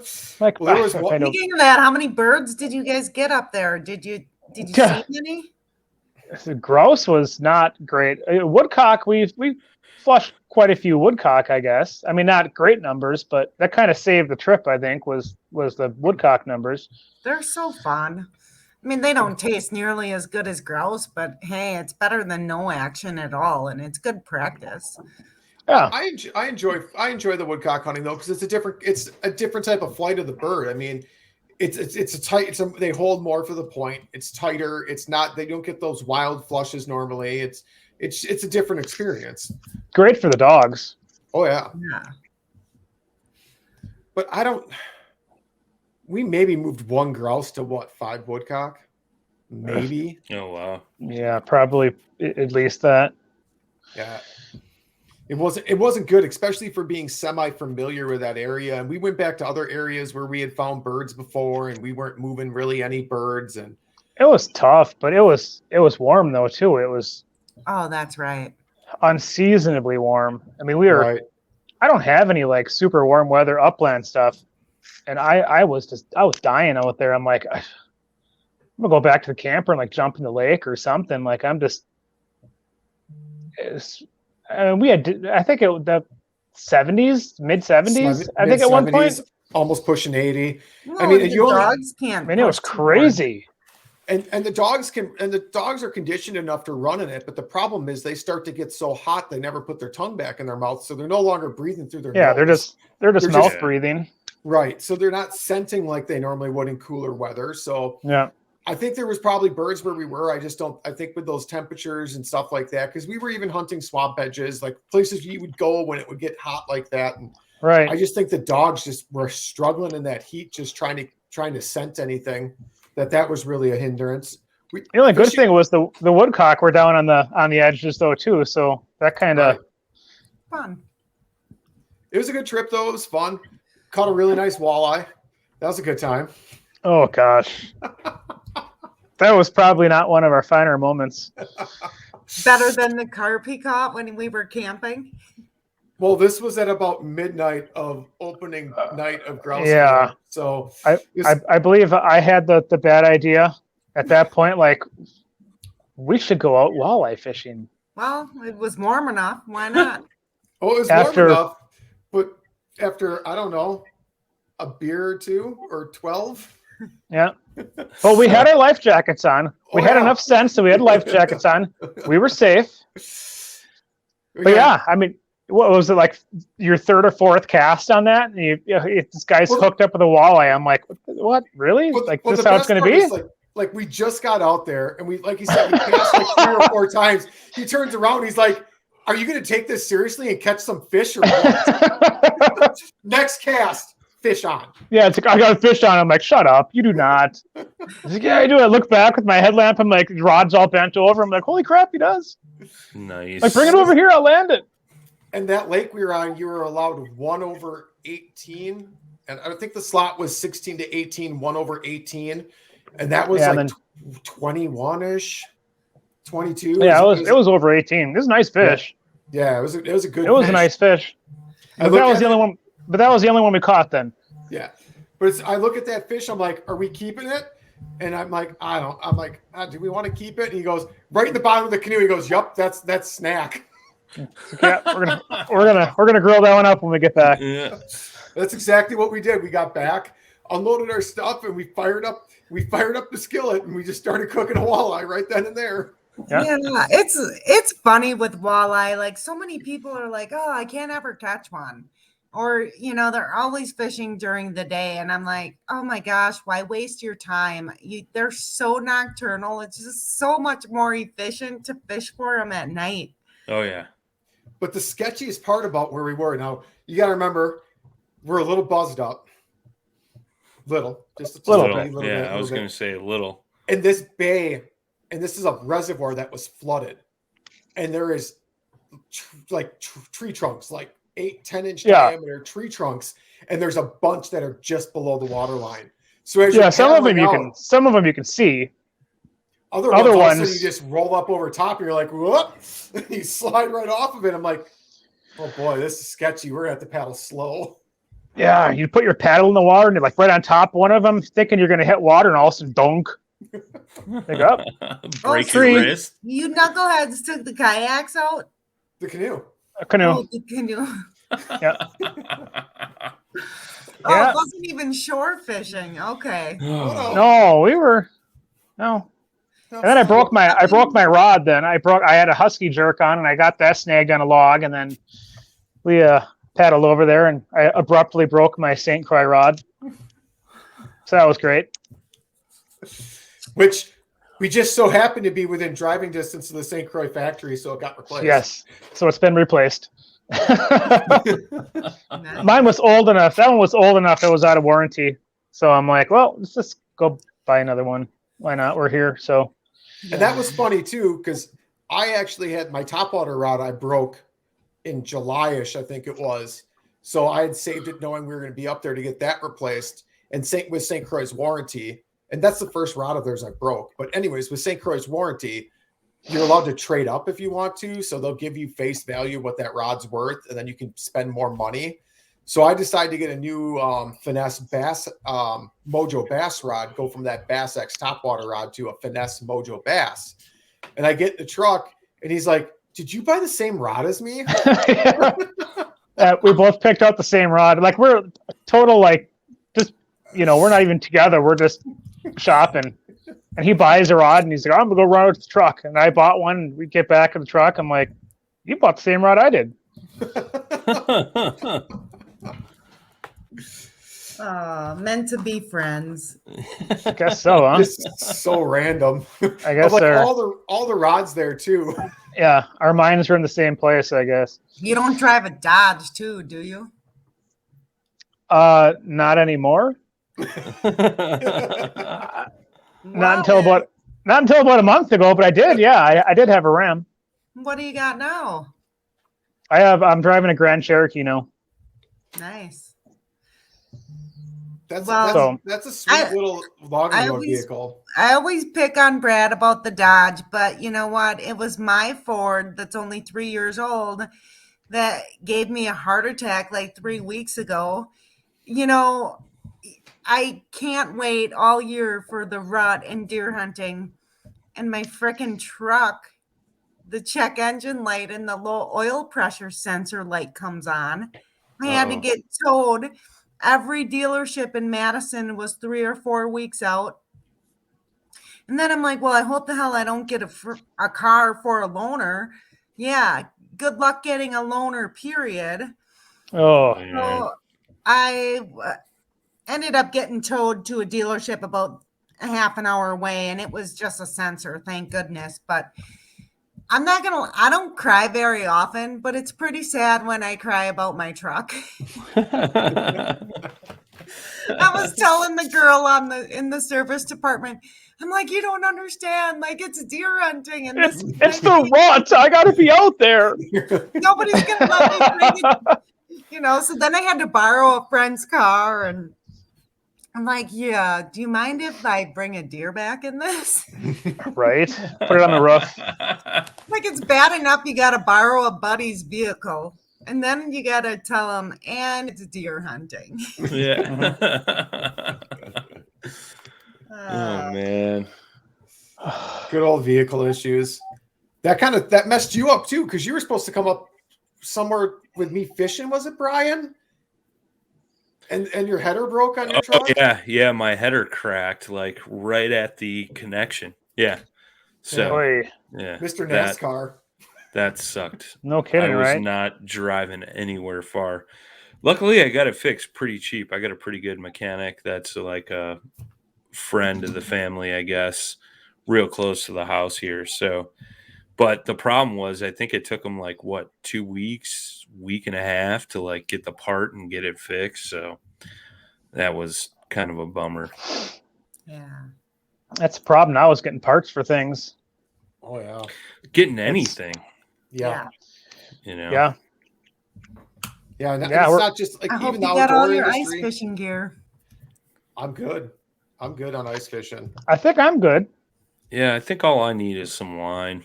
Speaking of that, how many birds did you guys get up there? Did you see any? The grouse was not great. Woodcock, we flushed quite a few woodcock, I guess. I mean, not great numbers, but that kind of saved the trip, I think, was the woodcock numbers. They're so fun. I mean, they don't taste nearly as good as grouse, but hey, it's better than no action at all, and it's good practice. Yeah, I enjoy the woodcock hunting though, because it's a different type of flight of the bird. I mean, they hold more for the point. It's tighter. It's not, they don't get those wild flushes normally. it's a different experience. Great for the dogs. Oh yeah. Yeah. But we maybe moved one grouse to 5 woodcock? Maybe. Oh wow. Yeah, probably at least that. Yeah. It wasn't good, especially for being semi-familiar with that area. And we went back to other areas where we had found birds before, and we weren't moving really any birds. And it was tough, but it was warm though too. It was that's right. unseasonably warm. I mean, we were. right. I don't have any like super warm weather upland stuff, and I was dying out there. I'm like, I'm gonna go back to the camper and like jump in the lake or something. Like I'm just. We had, I think the 70s, mid 70s. I think at one point, almost pushing 80. Well, I mean, dogs can't. I mean, it was crazy. And the dogs are conditioned enough to run in it, but the problem is they start to get so hot they never put their tongue back in their mouth, so they're no longer breathing through their nose. they're just mouth breathing. Right, so they're not scenting like they normally would in cooler weather. So yeah. I think there was probably birds where we were. I think with those temperatures and stuff like that, because we were even hunting swamp edges, like places you would go when it would get hot like that. And right. I just think the dogs just were struggling in that heat, just trying to scent anything. That was really a hindrance. The only good thing was the woodcock were down on the edges though too. So that kind of fun. It was a good trip though. It was fun. Caught a really nice walleye. That was a good time. Oh gosh. That was probably not one of our finer moments. Better than the carp he caught when we were camping. Well, this was at about midnight of opening night of grouse. Yeah. Camp. So I believe I had the bad idea at that point. Like, we should go out walleye fishing. Well, it was warm enough. Why not? Oh, it was warm enough. But after, I don't know, a beer or two or 12. Yeah. Well, we had our life jackets on. We had enough sense, so we had life jackets on. We were safe. But yeah, I mean, what was it, like your third or fourth cast on that? And this guy's hooked up with a walleye. I'm like, what? Really? This is how it's going to be? Like we just got out there, and we, like you said, we cast like 3 or 4 times. He turns around, he's like, "Are you going to take this seriously and catch some fish or what?" Next cast. Fish on. Yeah, it's like, I got a fish on. I'm like, shut up. You do not. He's like, yeah, I do. I look back with my headlamp. I'm like, rod's all bent over. I'm like, holy crap, he does. Nice. Like, bring it over here. I'll land it. And that lake we were on, you were allowed 1/18. And I think the slot was 16 to 18, 1/18. And that was 21-ish, 22. Yeah, it was over 18. This is a nice fish. Yeah, it was a good It was a nice fish. But that was the only one. But that was the only one we caught then. Yeah. But I look at that fish. I'm like, are we keeping it? And I'm like, I'm like, do we want to keep it? And he goes, right in the bottom of the canoe. He goes, yup, that's snack. Yeah, we're gonna grill that one up when we get back. Yeah. That's exactly what we did. We got back, unloaded our stuff, and we fired up the skillet, and we just started cooking a walleye right then and there. Yeah, it's funny with walleye. Like, so many people are like, oh, I can't ever catch one. Or, they're always fishing during the day. And I'm like, oh my gosh, why waste your time? They're so nocturnal. It's just so much more efficient to fish for them at night. Oh, yeah. But the sketchiest part about where we were, now, you got to remember, we're a little buzzed up. Just a little bit. Yeah, I was going to say a little. And this bay, and this is a reservoir that was flooded. And there is tree trunks, like 8-10-inch diameter tree trunks, and there's a bunch that are just below the water line. So as some of them you can see. Other ones you just roll up over top, and you're like, whoop, and you slide right off of it. I'm like, oh boy, this is sketchy. We're gonna have to paddle slow. Yeah, you put your paddle in the water, and you're like right on top of one of them, thinking you're gonna hit water, and all of a sudden, donk. Pick up. Break your wrist. You knuckleheads took the kayaks out. The canoe. A canoe. Oh, the canoe. Yeah. It wasn't even shore fishing. Okay. No, we were. No. And then I broke my rod. Then I had a husky jerk on, and I got that snagged on a log, and then we paddled over there, and I abruptly broke my St. Croix rod. So that was great. Which We just so happened to be within driving distance of the St. Croix factory, so it got replaced. Yes. So it's been replaced. Nice. Mine was old enough. That one was old enough. It was out of warranty. So I'm like, well, let's just go buy another one. Why not? We're here. So. And that was funny too, because I actually had my topwater rod I broke in July-ish, I think it was. So I had saved it knowing we were going to be up there to get that replaced. And with St. Croix's warranty, and that's the first rod of theirs I broke. But anyways, with St. Croix's warranty, you're allowed to trade up if you want to. So they'll give you face value what that rod's worth, and then you can spend more money. So I decided to get a new Finesse Bass Mojo Bass rod, go from that Bass X topwater rod to a Finesse Mojo Bass. And I get in the truck, and he's like, "Did you buy the same rod as me?" We both picked out the same rod. Like we're total, like just, we're not even together. We're just shopping. And he buys a rod and he's like, I'm going to go run out to the truck. And I bought one. And we get back in the truck. I'm like, you bought the same rod I did. Meant to be friends. I guess so, huh? This is so random. I guess like all the rods there too. Yeah, our minds are in the same place, I guess. You don't drive a Dodge too, do you? Not anymore. Not until about a month ago, but I did. Yeah, I did have a Ram. What do you got now? I'm driving a Grand Cherokee now. Nice. That's a sweet little logging road vehicle. I always pick on Brad about the Dodge, but you know what? It was my Ford that's only 3 years old that gave me a heart attack like 3 weeks ago. I can't wait all year for the rut and deer hunting, and my frickin' truck, the check engine light and the low oil pressure sensor light comes on. I had to get towed. Every dealership in Madison was 3 or 4 weeks out. And then I'm like, well, I hope the hell I don't get a car for a loaner. Yeah, good luck getting a loaner, period. Oh, so I ended up getting towed to a dealership about a half an hour away, and it was just a sensor, thank goodness. But I don't cry very often, but it's pretty sad when I cry about my truck. I was telling the girl in the service department, I'm like, you don't understand, like it's deer hunting, and it's the rut. I got to be out there. Nobody's gonna let me bring it, So then I had to borrow a friend's car, and I'm like, yeah, do you mind if I bring a deer back in this? Right. Put it on the roof. Like, it's bad enough you got to borrow a buddy's vehicle, and then you got to tell them, and it's deer hunting. Yeah. Oh, man. Good old vehicle issues. That messed you up, too, because you were supposed to come up somewhere with me fishing, was it, Brian? And your header broke on your truck? Yeah, my header cracked like right at the connection. Yeah. So yeah, Mr. NASCAR. That sucked. No kidding, right? I was not driving anywhere far. Luckily, I got it fixed pretty cheap. I got a pretty good mechanic that's like a friend of the family, I guess, real close to the house here. So, but the problem was, I think it took them like 2 weeks, week and a half to like get the part and get it fixed. So that was kind of a bummer. Yeah. That's the problem now, is getting parts for things. Oh yeah. Getting anything. Yeah. Yeah. Yeah. It's not just like, I hope even you the got all outdoor your industry. ice fishing gear. I'm good on ice fishing. I think I'm good. Yeah, I think all I need is some line.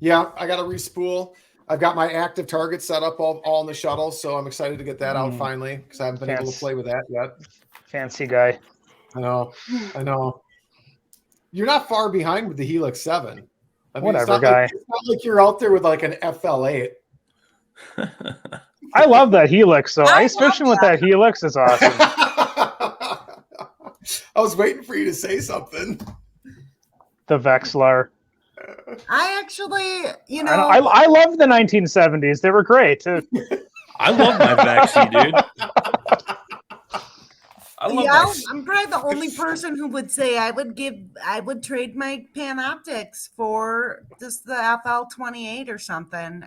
Yeah, I got to respool. I've got my active target set up all in the shuttle, so I'm excited to get that out finally because I haven't been able to play with that yet. Fancy guy. I know. You're not far behind with the Helix 7. I mean, Whatever, guy. It's not like you're out there with like an FL8. I love that Helix, so ice fishing with that Helix is awesome. I was waiting for you to say something. The Vexlar. I actually, I love the 1970s. They were great. I love my Vexy, dude. I'm probably the only person who would say I would give I would trade my Panoptics for just the FL28 or something.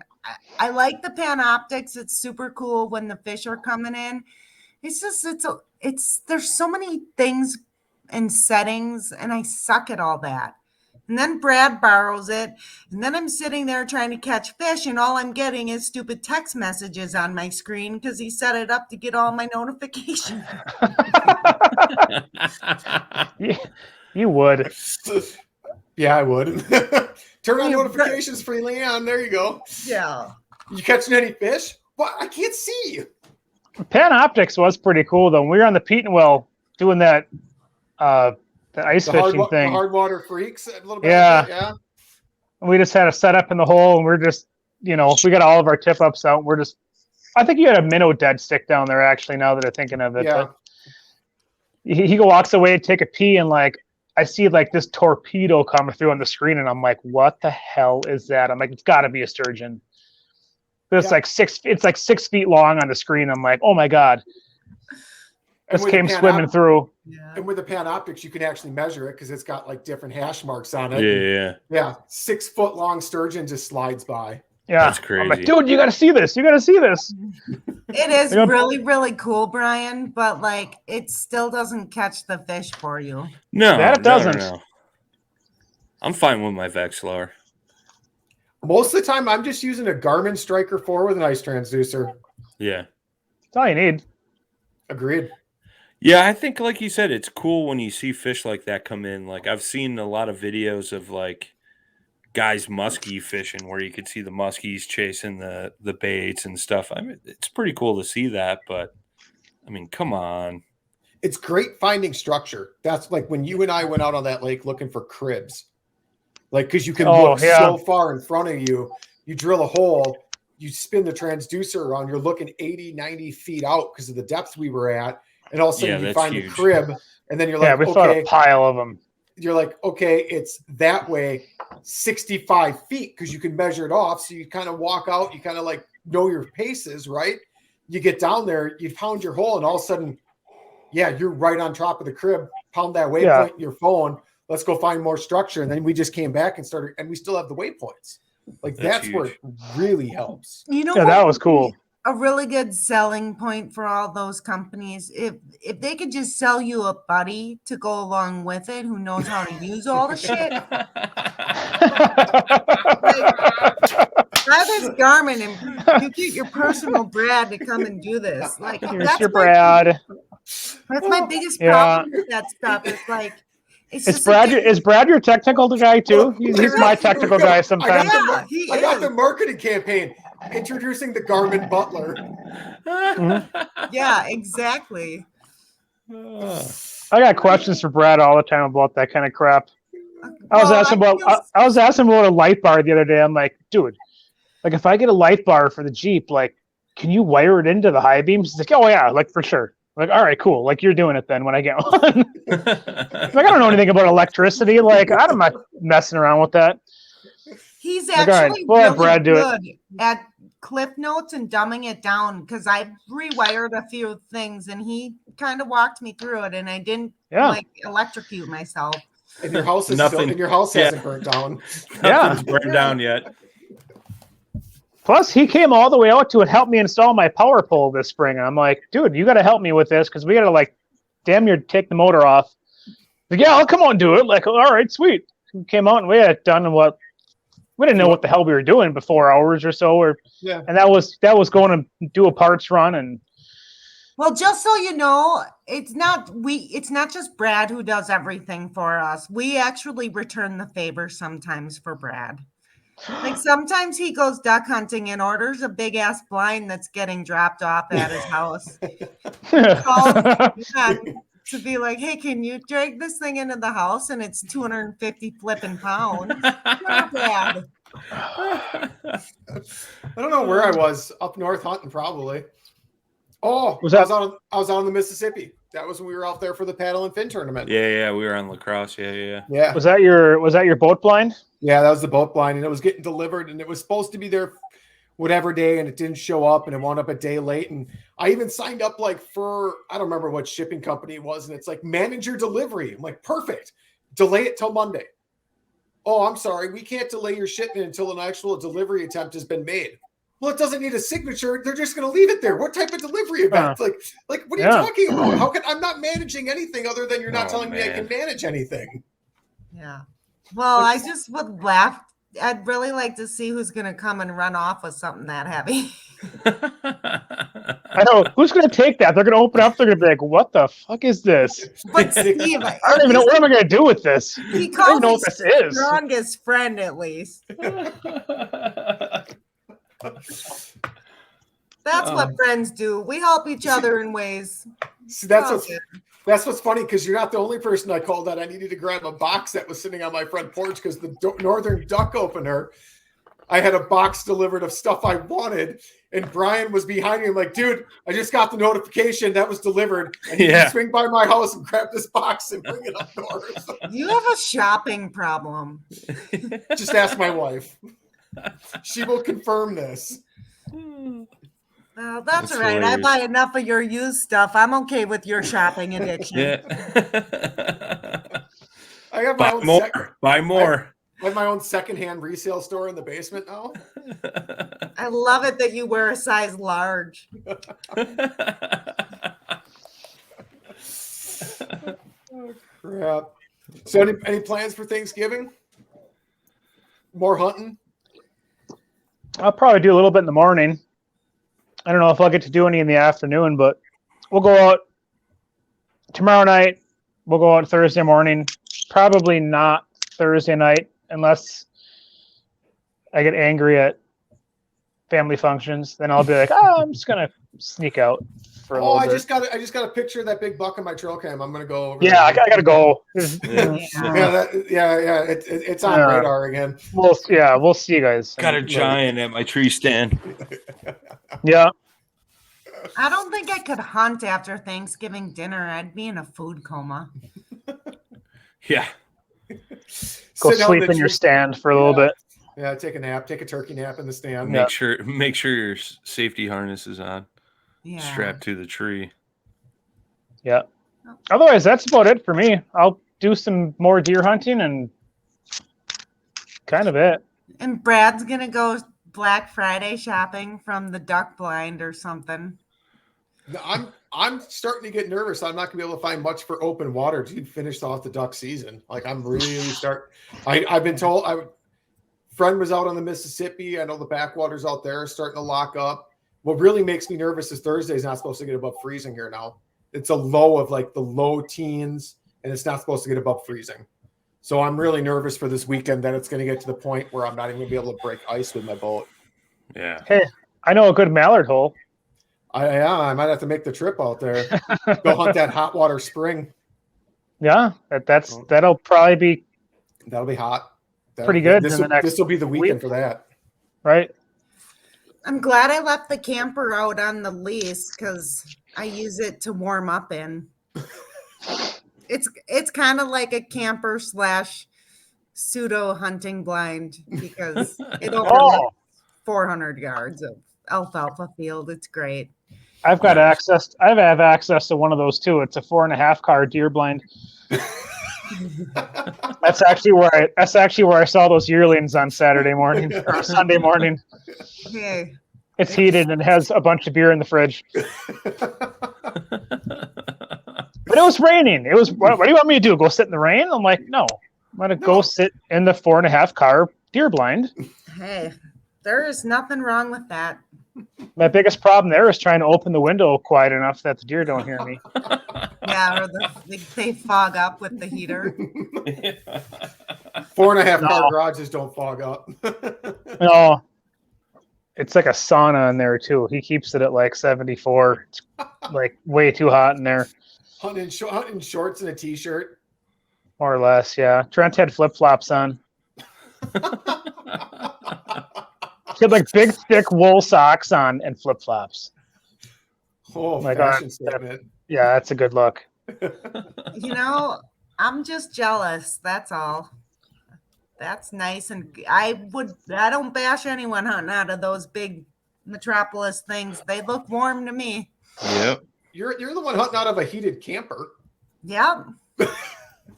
I like the Panoptics. It's super cool when the fish are coming in. It's just there's so many things and settings, and I suck at all that. And then Brad borrows it, and then I'm sitting there trying to catch fish, and all I'm getting is stupid text messages on my screen because he set it up to get all my notifications. You would. Yeah, I would. Turn on notifications for LeAnn. There you go. Yeah. You catching any fish? What? I can't see you. Panoptics was pretty cool though. When we were on the Petenwell doing that the ice fishing thing. The hard water freaks a little bit. Yeah. Yeah. And we just had a setup in the hole, and we're just, we got all of our tip ups out. And we're just, I think you had a minnow dead stick down there actually. Now that I'm thinking of it, yeah. He walks away to take a pee, and like I see like this torpedo coming through on the screen, and I'm like, what the hell is that? I'm like, it's got to be a sturgeon. It's like 6 feet long on the screen. I'm like, oh my god. This came swimming through. Yeah. And with the Panoptics, you can actually measure it because it's got like different hash marks on it. Yeah. 6 foot long sturgeon just slides by. Yeah. That's crazy. I'm like, dude, you got to see this. You got to see this. It is really, really cool, Brian, but like it still doesn't catch the fish for you. No, that doesn't. No. I'm fine with my Vexilar. Most of the time, I'm just using a Garmin Striker 4 with an ice transducer. Yeah. That's all you need. Agreed. Yeah, I think, like you said, it's cool when you see fish like that come in. Like, I've seen a lot of videos of, like, guys muskie fishing where you could see the muskies chasing the baits and stuff. I mean, it's pretty cool to see that, but, I mean, come on. It's great finding structure. That's like when you and I went out on that lake looking for cribs. Like, because you can look so far in front of you. You drill a hole, you spin the transducer around, you're looking 80, 90 feet out because of the depth we were at. And all of a sudden you find the crib, and then you're like, we found a pile of them. You're like, okay, it's that way 65 feet because you can measure it off. So you kind of walk out, you kind of like know your paces, right? You get down there, you pound your hole, and all of a sudden, you're right on top of the crib. Pound that waypoint in your phone. Let's go find more structure. And then we just came back and started, and we still have the waypoints. Like that's where it really helps. That was cool. A really good selling point for all those companies, if they could just sell you a buddy to go along with it who knows how to use all the shit. Grab his Garmin and you get your personal Brad to come and do this. Like here's your Brad. That's my biggest problem with that stuff. It's like is Brad your technical guy too? He's my technical guy sometimes. I got the marketing campaign. Introducing the Garmin Butler. Yeah, exactly. I got questions for Brad all the time about that kind of crap. I was asking about a light bar the other day. I'm like, dude, like if I get a light bar for the Jeep, like, can you wire it into the high beams? He's like, oh yeah, like for sure. I'm like, all right, cool. Like you're doing it then when I get one. Like I don't know anything about electricity. Like I'm not messing around with that. He's actually really Brad good at cliff notes and dumbing it down because I rewired a few things and he kind of walked me through it and I didn't like electrocute myself. And your house is hasn't burnt down. Nothing's burned down yet. Plus, he came all the way out to help me install my power pole this spring. And I'm like, dude, you got to help me with this because we got to like damn near take the motor off. Like, yeah, I'll come on, do it. Like, all right, sweet. We came out and we had it done in we didn't know what the hell we were doing but 4 hours or so, and that was going to do a parts run. And well, just so you know, it's not just Brad who does everything for us. We actually return the favor sometimes for Brad. Like sometimes he goes duck hunting and orders a big ass blind that's getting dropped off at his house. To be like, hey, can you drag this thing into the house? And it's 250 flipping pounds. Brad. I don't know where I was, up north hunting probably. Oh, I was out on the Mississippi. That was when we were out there for the paddle and fin tournament. Yeah, we were on lacrosse. Yeah. Was that your boat blind? Yeah, that was the boat blind, and it was getting delivered, and it was supposed to be there whatever day, and it didn't show up, and it wound up a day late. And I even signed up like for, I don't remember what shipping company it was, and it's like manager delivery. I'm like, perfect. delay it till Monday. Oh, I'm sorry. We can't delay your shipment until an actual delivery attempt has been made. Well, it doesn't need a signature. They're just going to leave it there. What type of delivery event? Like, what are you talking about? How can I'm not managing anything other than you're not telling me I can manage anything? Yeah. Well, I just would laugh. I'd really like to see who's going to come and run off with something that heavy. I know. Who's going to take that? They're going to open up. They're going to be like, what the fuck is this? But Steve, I don't even know. What am I going to do with this? He called me what this is. Strongest friend, at least. That's what friends do. We help each other in ways. See, that's what's funny, because you're not the only person I called that I needed to grab a box that was sitting on my front porch, because the Northern Duck opener, I had a box delivered of stuff I wanted, and Brian was behind me. I'm like, dude, I just got the notification that was delivered. And you can swing by my house and grab this box and bring it up north. You have a shopping problem. Just ask my wife. She will confirm this. Well, that's all right. Hilarious. I buy enough of your used stuff. I'm okay with your shopping addiction. I have my own buy more. I have my own secondhand resale store in the basement now. I love it that you wear a size large. Oh, crap. So any plans for Thanksgiving? More hunting? I'll probably do a little bit in the morning. I don't know if I'll get to do any in the afternoon, but we'll go out tomorrow night. We'll go out Thursday morning. Probably not Thursday night unless I get angry at family functions. Then I'll be like, I'm just gonna sneak out for a little bit. I just got a picture of that big buck in my trail cam. I'm gonna go over. Yeah, I gotta go. It's on radar again. We'll see you guys. Got a giant at my tree stand. Yeah. I don't think I could hunt after Thanksgiving dinner. I'd be in a food coma. Yeah. Go sleep in your stand for a little bit. Yeah, take a nap. Take a turkey nap in the stand. Make sure your safety harness is on. Yeah. Strapped to the tree. Yeah. Otherwise, that's about it for me. I'll do some more deer hunting and kind of it. And Brad's gonna go Black Friday shopping from the duck blind or something. I'm starting to get nervous. I'm not gonna be able to find much for open water to finish off the duck season. Like I'm really I've been told friend was out on the Mississippi. I know the backwaters out there are starting to lock up. What really makes me nervous is Thursday's not supposed to get above freezing here now. It's a low of like the low teens, and it's not supposed to get above freezing. So I'm really nervous for this weekend that it's going to get to the point where I'm not even going to be able to break ice with my boat. Yeah. Hey, I know a good mallard hole. I might have to make the trip out there. Go hunt that hot water spring. Yeah, that'll probably be. That'll be hot. Pretty good. This will be the weekend for that. Right. I'm glad I left the camper out on the lease because I use it to warm up in. It's kind of like a camper / pseudo hunting blind because it overlooks 400 yards of alfalfa field. It's great. I have access to one of those too. It's a 4.5 car deer blind. That's actually where I saw those yearlings on Saturday morning or Sunday morning. Okay. It's heated and it has a bunch of beer in the fridge. But it was raining. It was. What do you want me to do? Go sit in the rain? I'm like, no. I'm gonna go sit in the 4.5 car deer blind. Hey, there is nothing wrong with that. My biggest problem there is trying to open the window quiet enough that the deer don't hear me. Yeah, or they fog up with the heater. 4.5 car garages don't fog up. No. It's like a sauna in there too. He keeps it at like 74. It's like way too hot in there. Hunting shorts and a t-shirt. More or less, yeah. Trent had flip-flops on. He had like big, thick wool socks on and flip-flops. Oh, fashion statement. Yeah, that's a good look. I'm just jealous. That's all. That's nice, and I don't bash anyone hunting out of those big metropolis things. They look warm to me. Yep. You're the one hunting out of a heated camper. Yep.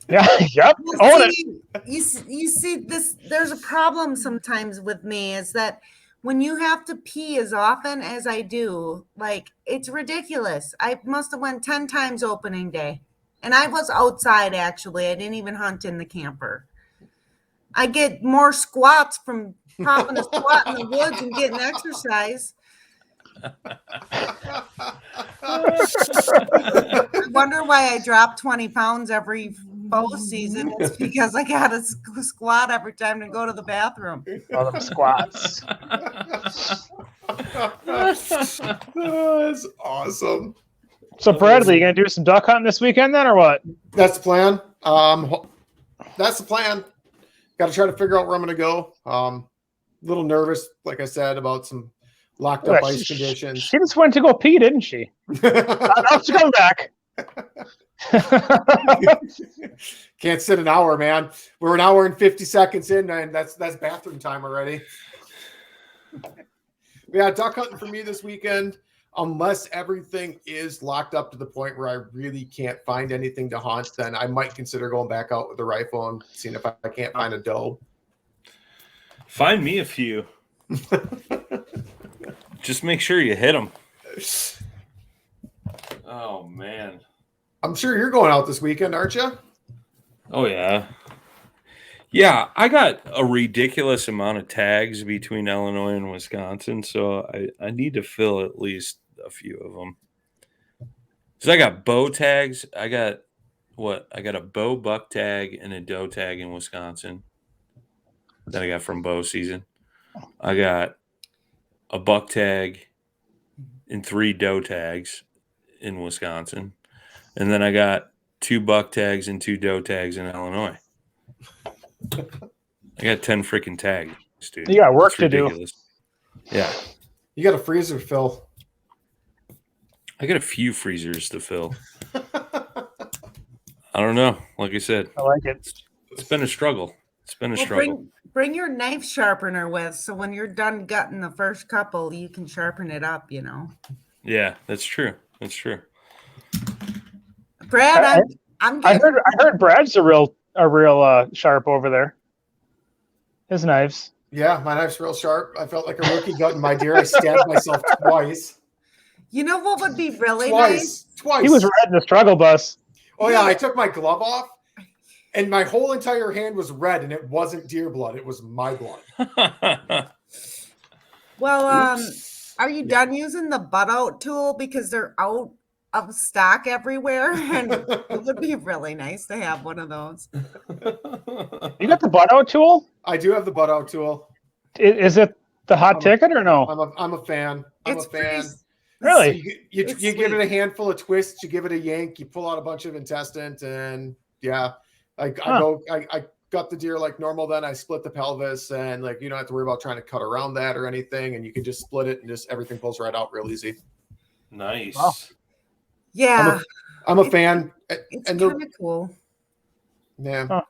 Yeah, yep. Well, Own see, you see this. There's a problem sometimes with me is that when you have to pee as often as I do, like it's ridiculous. I must have went 10 times opening day, and I was outside actually. I didn't even hunt in the camper. I get more squats from popping a squat in the woods and getting exercise. I wonder why I drop 20 pounds every bow season. It's because I got to squat every time to go to the bathroom. all them squats. That's awesome. So Bradley, you gonna do some duck hunting this weekend then, or what? That's the plan. That's the plan. Got to try to figure out where I'm going to go. A little nervous, like I said, about some locked up ice conditions. She just went to go pee, didn't she? Now she's coming back. Can't sit an hour, man. We're an hour and 50 seconds in, and that's bathroom time already. Yeah, duck hunting for me this weekend, unless everything is locked up to the point where I really can't find anything to hunt, then I might consider going back out with the rifle and seeing if I can't find a doe. Find me a few. Just make sure you hit them. Oh, man. I'm sure you're going out this weekend, aren't you? Oh, yeah. Yeah, I got a ridiculous amount of tags between Illinois and Wisconsin, so I need to fill at least a few of them. So I got bow tags. I got a bow buck tag and a doe tag in Wisconsin that I got from bow season. I got a buck tag and 3 doe tags in Wisconsin. And then I got 2 buck tags and 2 doe tags in Illinois. I got 10 freaking tags, dude. You got work to do. Yeah. You got a freezer fill. I got a few freezers to fill. I don't know. Like I said, I like it. It's been a struggle. It's been a struggle. Bring your knife sharpener with, so when you're done gutting the first couple, you can sharpen it up, you know. Yeah, that's true. That's true. Brad, I heard Brad's a real sharp over there. His knives. Yeah, my knife's real sharp. I felt like a rookie gutting my deer. I stabbed myself twice. You know what would be really Twice. He was riding the struggle bus. Oh yeah, I took my glove off, and my whole entire hand was red, and it wasn't deer blood; it was my blood. Well, are you done using the butt out tool because they're out of stock everywhere, and it would be really nice to have one of those. You got the butt out tool? I do have the butt out tool. Is it the hot ticket or no? I'm a fan. I'm a fan. Really? You give it a handful of twists, you give it a yank, you pull out a bunch of intestine, and yeah, I got the deer like normal. Then I split the pelvis, and like you don't have to worry about trying to cut around that or anything, and you can just split it, and just everything pulls right out real easy. Nice. Wow. Yeah, I'm a fan. It's kind of cool. Yeah,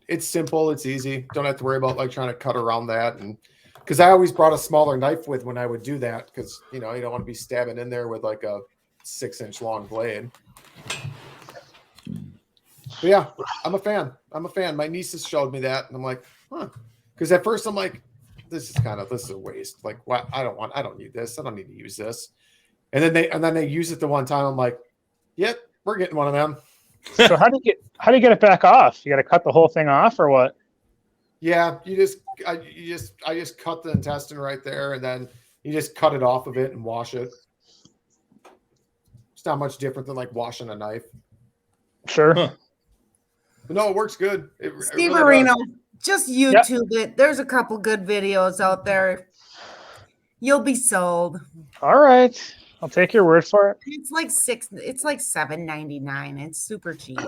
it's simple. It's easy. Don't have to worry about like trying to cut around that, and because I always brought a smaller knife with when I would do that, because you know you don't want to be stabbing in there with like a 6-inch long blade. But yeah, I'm a fan. My nieces showed me that, and I'm like, huh? Because at first I'm like, this is a waste. Like, what? I don't need this. I don't need to use this. And then they use it the one time. I'm like, yep, we're getting one of them. So how do you get it back off? You got to cut the whole thing off, or what? Yeah, I just cut the intestine right there, and then you just cut it off of it and wash it. It's not much different than like washing a knife. Sure. But no, it works good. Steve Areno, just YouTube it. There's a couple good videos out there. You'll be sold. All right. I'll take your word for it. It's like $7.99. It's super cheap.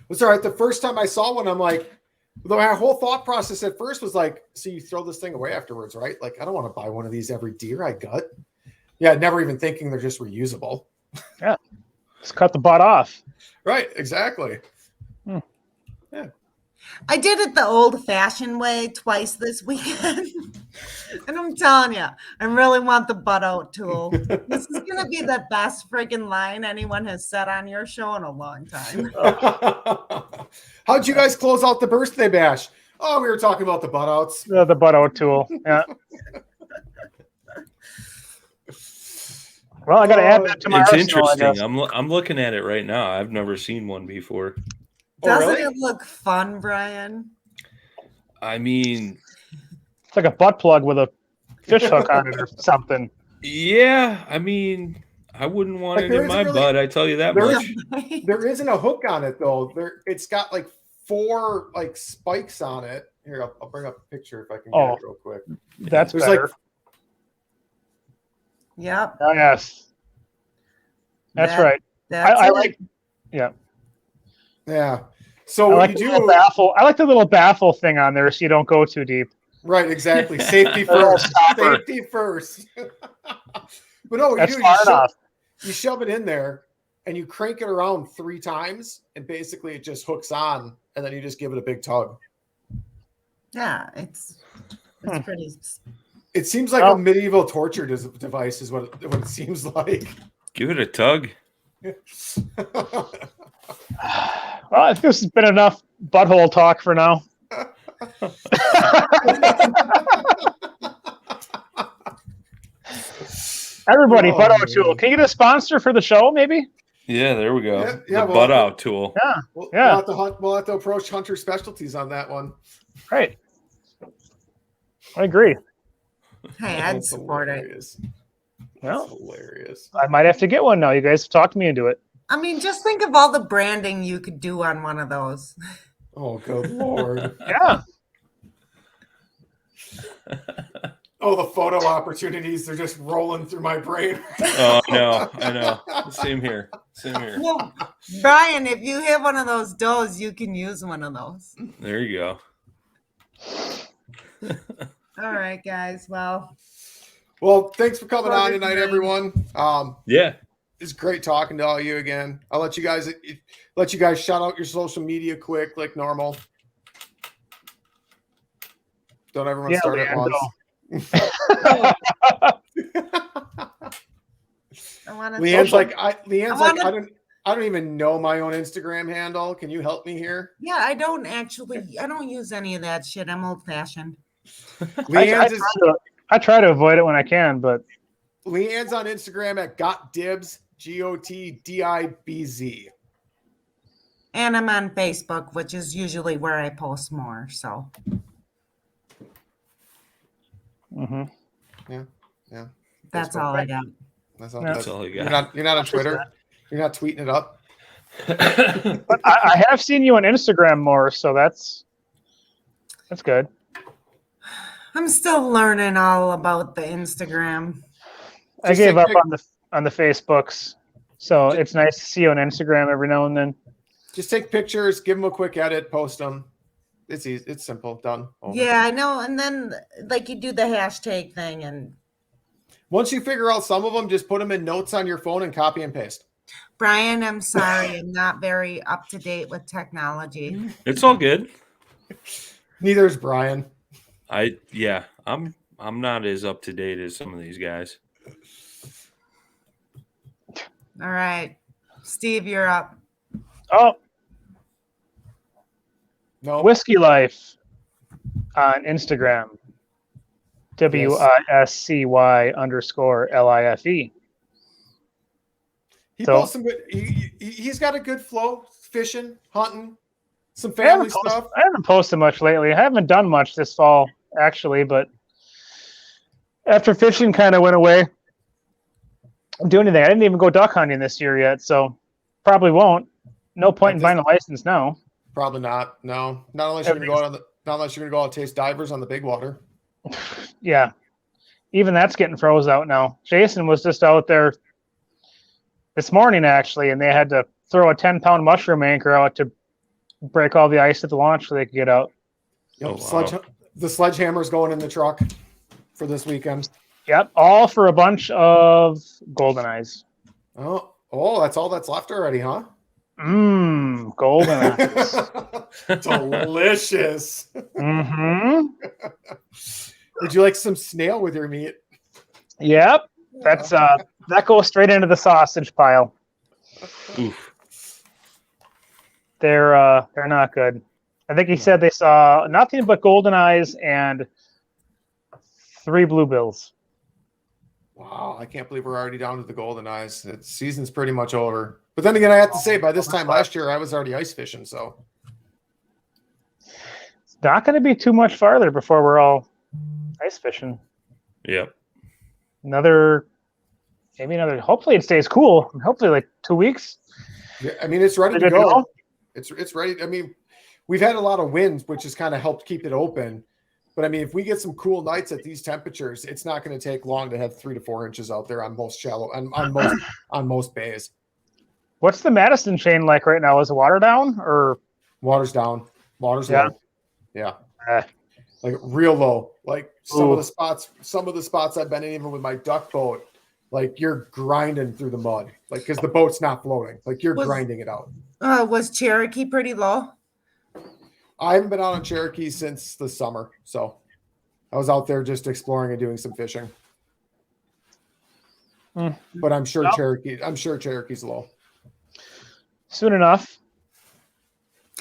It's all right. The first time I saw one, I'm like, my whole thought process at first was like, so you throw this thing away afterwards, right? Like, I don't want to buy one of these every deer I gut. Yeah, never even thinking they're just reusable. Yeah. Just cut the butt off. Right, exactly. Yeah. I did it the old-fashioned way twice this weekend. And I'm telling you, I really want the butt out tool. This is going to be the best friggin' line anyone has said on your show in a long time. How'd you guys close out the birthday bash? Oh, we were talking about the butt outs. The butt out tool. Yeah. Well, I got to add that to my It's arsenal, interesting. I'm looking at it right now. I've never seen one before. Doesn't it look fun, Brian? I mean, it's like a butt plug with a fish hook on it or something. Yeah, I mean, I wouldn't want it in my butt. I tell you that much. There isn't a hook on it though. It's got like 4 like spikes on it. Here, I'll bring up a picture if I can get it real quick. That's better. Yep. Oh, yes. That's right. I like. Yeah. Yeah. So what you do? I like the little baffle thing on there, so you don't go too deep. Right. Exactly. Safety first. Safety first. But no, what you do? You shove it in there, and you crank it around 3 times, and basically it just hooks on, and then you just give it a big tug. Yeah, it's pretty. It seems like a medieval torture device is what it seems like. Give it a tug. Well, I think this has been enough butthole talk for now. Everybody, butt out tool. Can you get a sponsor for the show, maybe? Yeah, there we go. Yeah, the butt out tool. Yeah, We'll have to approach Hunter Specialties on that one. Right. I agree. Hey, I'd support it. Well, hilarious. I might have to get one now. You guys talked me into it. I mean, just think of all the branding you could do on one of those. Oh, good Lord. Yeah. Oh, the photo opportunities, they're just rolling through my brain. Oh, I know. Same here. Well, Brian, if you have one of those doughs, you can use one of those. There you go. All right, guys. Well, thanks for coming on tonight, everyone. Yeah. It's great talking to all you again. I'll let you guys shout out your social media quick, like normal. Don't everyone start at once. LeAnn's like, I don't even know my own Instagram handle. Can you help me here? Yeah, I don't use any of that shit. I'm old fashioned. I try to avoid it when I can, but LeAnn's on Instagram at GotDibs, GOTDIBZ. And I'm on Facebook, which is usually where I post more. So. Mm-hmm. Yeah. That's all I got. That's all you got. You're not on Twitter. You're not tweeting it up. But I have seen you on Instagram more, so that's good. I'm still learning all about the Instagram. I gave up on the Facebooks, so it's nice to see you on Instagram every now and then. Just take pictures, give them a quick edit, post them. It's easy. It's simple. Done. Over. Yeah, I know. And then, like, you do the hashtag thing, and once you figure out some of them, just put them in notes on your phone and copy and paste. Brian, I'm sorry, I'm not very up to date with technology. It's all good. Neither is Brian. I'm not as up to date as some of these guys. All right, Steve, you're up. Oh, no. Whiskey Life on Instagram. WISCY_LIFE. He posts some good. He's got a good flow, fishing, hunting, some family stuff. I haven't posted much lately. I haven't done much this fall, actually, but after fishing kind of went away, I'm doing anything. I didn't even go duck hunting this year yet, so probably won't. No point in buying a license now. Probably not. No, not unless you're going to go out and taste divers on the big water. Yeah, even that's getting froze out now. Jason was just out there this morning, actually, and they had to throw a 10-pound mushroom anchor out to break all the ice at the launch so they could get out. Yep, the sledgehammer's going in the truck for this weekend. Yep, all for a bunch of golden eyes. Oh, that's all that's left already, huh? Golden eyes. Delicious. Mm-hmm. Would you like some snail with your meat? Yep. That's that goes straight into the sausage pile. Oof. They're not good. I think he said they saw nothing but golden eyes and 3 bluebills. Wow, I can't believe we're already down to the golden eyes. The season's pretty much over. But then again, I have to say, by this time last year, I was already ice fishing. So It's not going to be too much farther before we're all ice fishing. Yep. Hopefully it stays cool. Hopefully like 2 weeks. yeah, I mean, it's ready to go. It's ready. I mean, we've had a lot of winds, which has kind of helped keep it open. But I mean, if we get some cool nights at these temperatures, it's not going to take long to have 3 to 4 inches out there on most shallow on most bays. What's the Madison chain like right now? Is the water down or Water's down? Water's low. Yeah, like real low. Like some of the spots I've been in, even with my duck boat, like you're grinding through the mud, like because the boat's not floating, like you're grinding it out. Was Cherokee pretty low? I haven't been out on Cherokee since the summer, so I was out there just exploring and doing some fishing. But I'm sure Cherokee's low. Soon enough.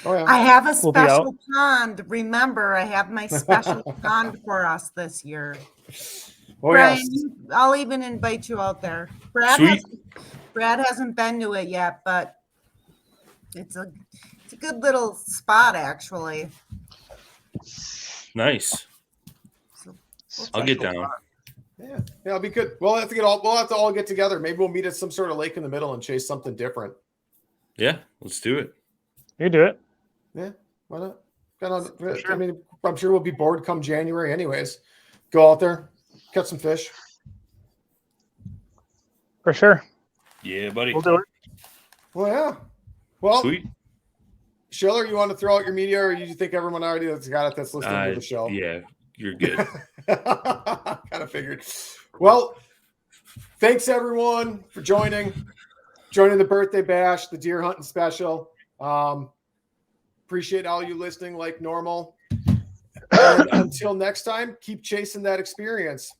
Oh yeah. I have a special pond. Remember, I have my special pond for us this year. Oh Brian, yes. I'll even invite you out there. Brad hasn't been to it yet, but it's a good little spot actually. Nice. I'll get down. Yeah, it'll be good. We'll have to all get together. Maybe we'll meet at some sort of lake in the middle and chase something different. Yeah, let's do it. You do it. Yeah, why not? I mean, I'm sure we'll be bored come January anyways. Go out there, catch some fish. For sure. Yeah, buddy. We'll do it. Well, yeah. Well, Sweet. Schiller, you want to throw out your media, or you think everyone already that's got it that's listening to the show? Yeah, you're good. Kind of figured. Well, thanks everyone for joining the birthday bash, the deer hunting special. Appreciate all you listening like normal. And until next time, keep chasing that experience.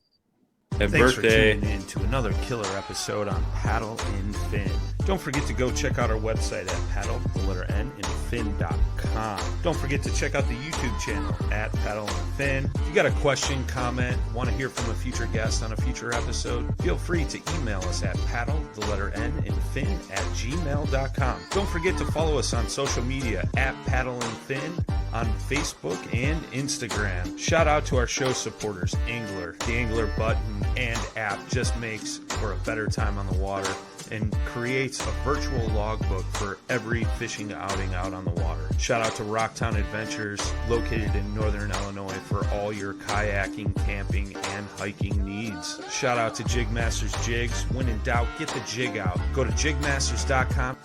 Happy Thanks birthday. for tuning in to another killer episode on Paddle and Fin. Don't forget to go check out our website at paddle_and_fin.com. Don't forget to check out the YouTube channel at Paddle and Fin. If you got a question, comment, want to hear from a future guest on a future episode, feel free to email us at paddle_and_fin@gmail.com. Don't forget to follow us on social media at Paddle and Fin on Facebook and Instagram. Shout out to our show supporters, Angler. The Angler button and app just makes for a better time on the water and creates a virtual logbook for every fishing outing out on the water. Shout out to Rocktown Adventures, located in Northern Illinois, for all your kayaking, camping, and hiking needs. Shout out to Jigmasters Jigs. When in doubt, get the jig out. Go to jigmasters.com.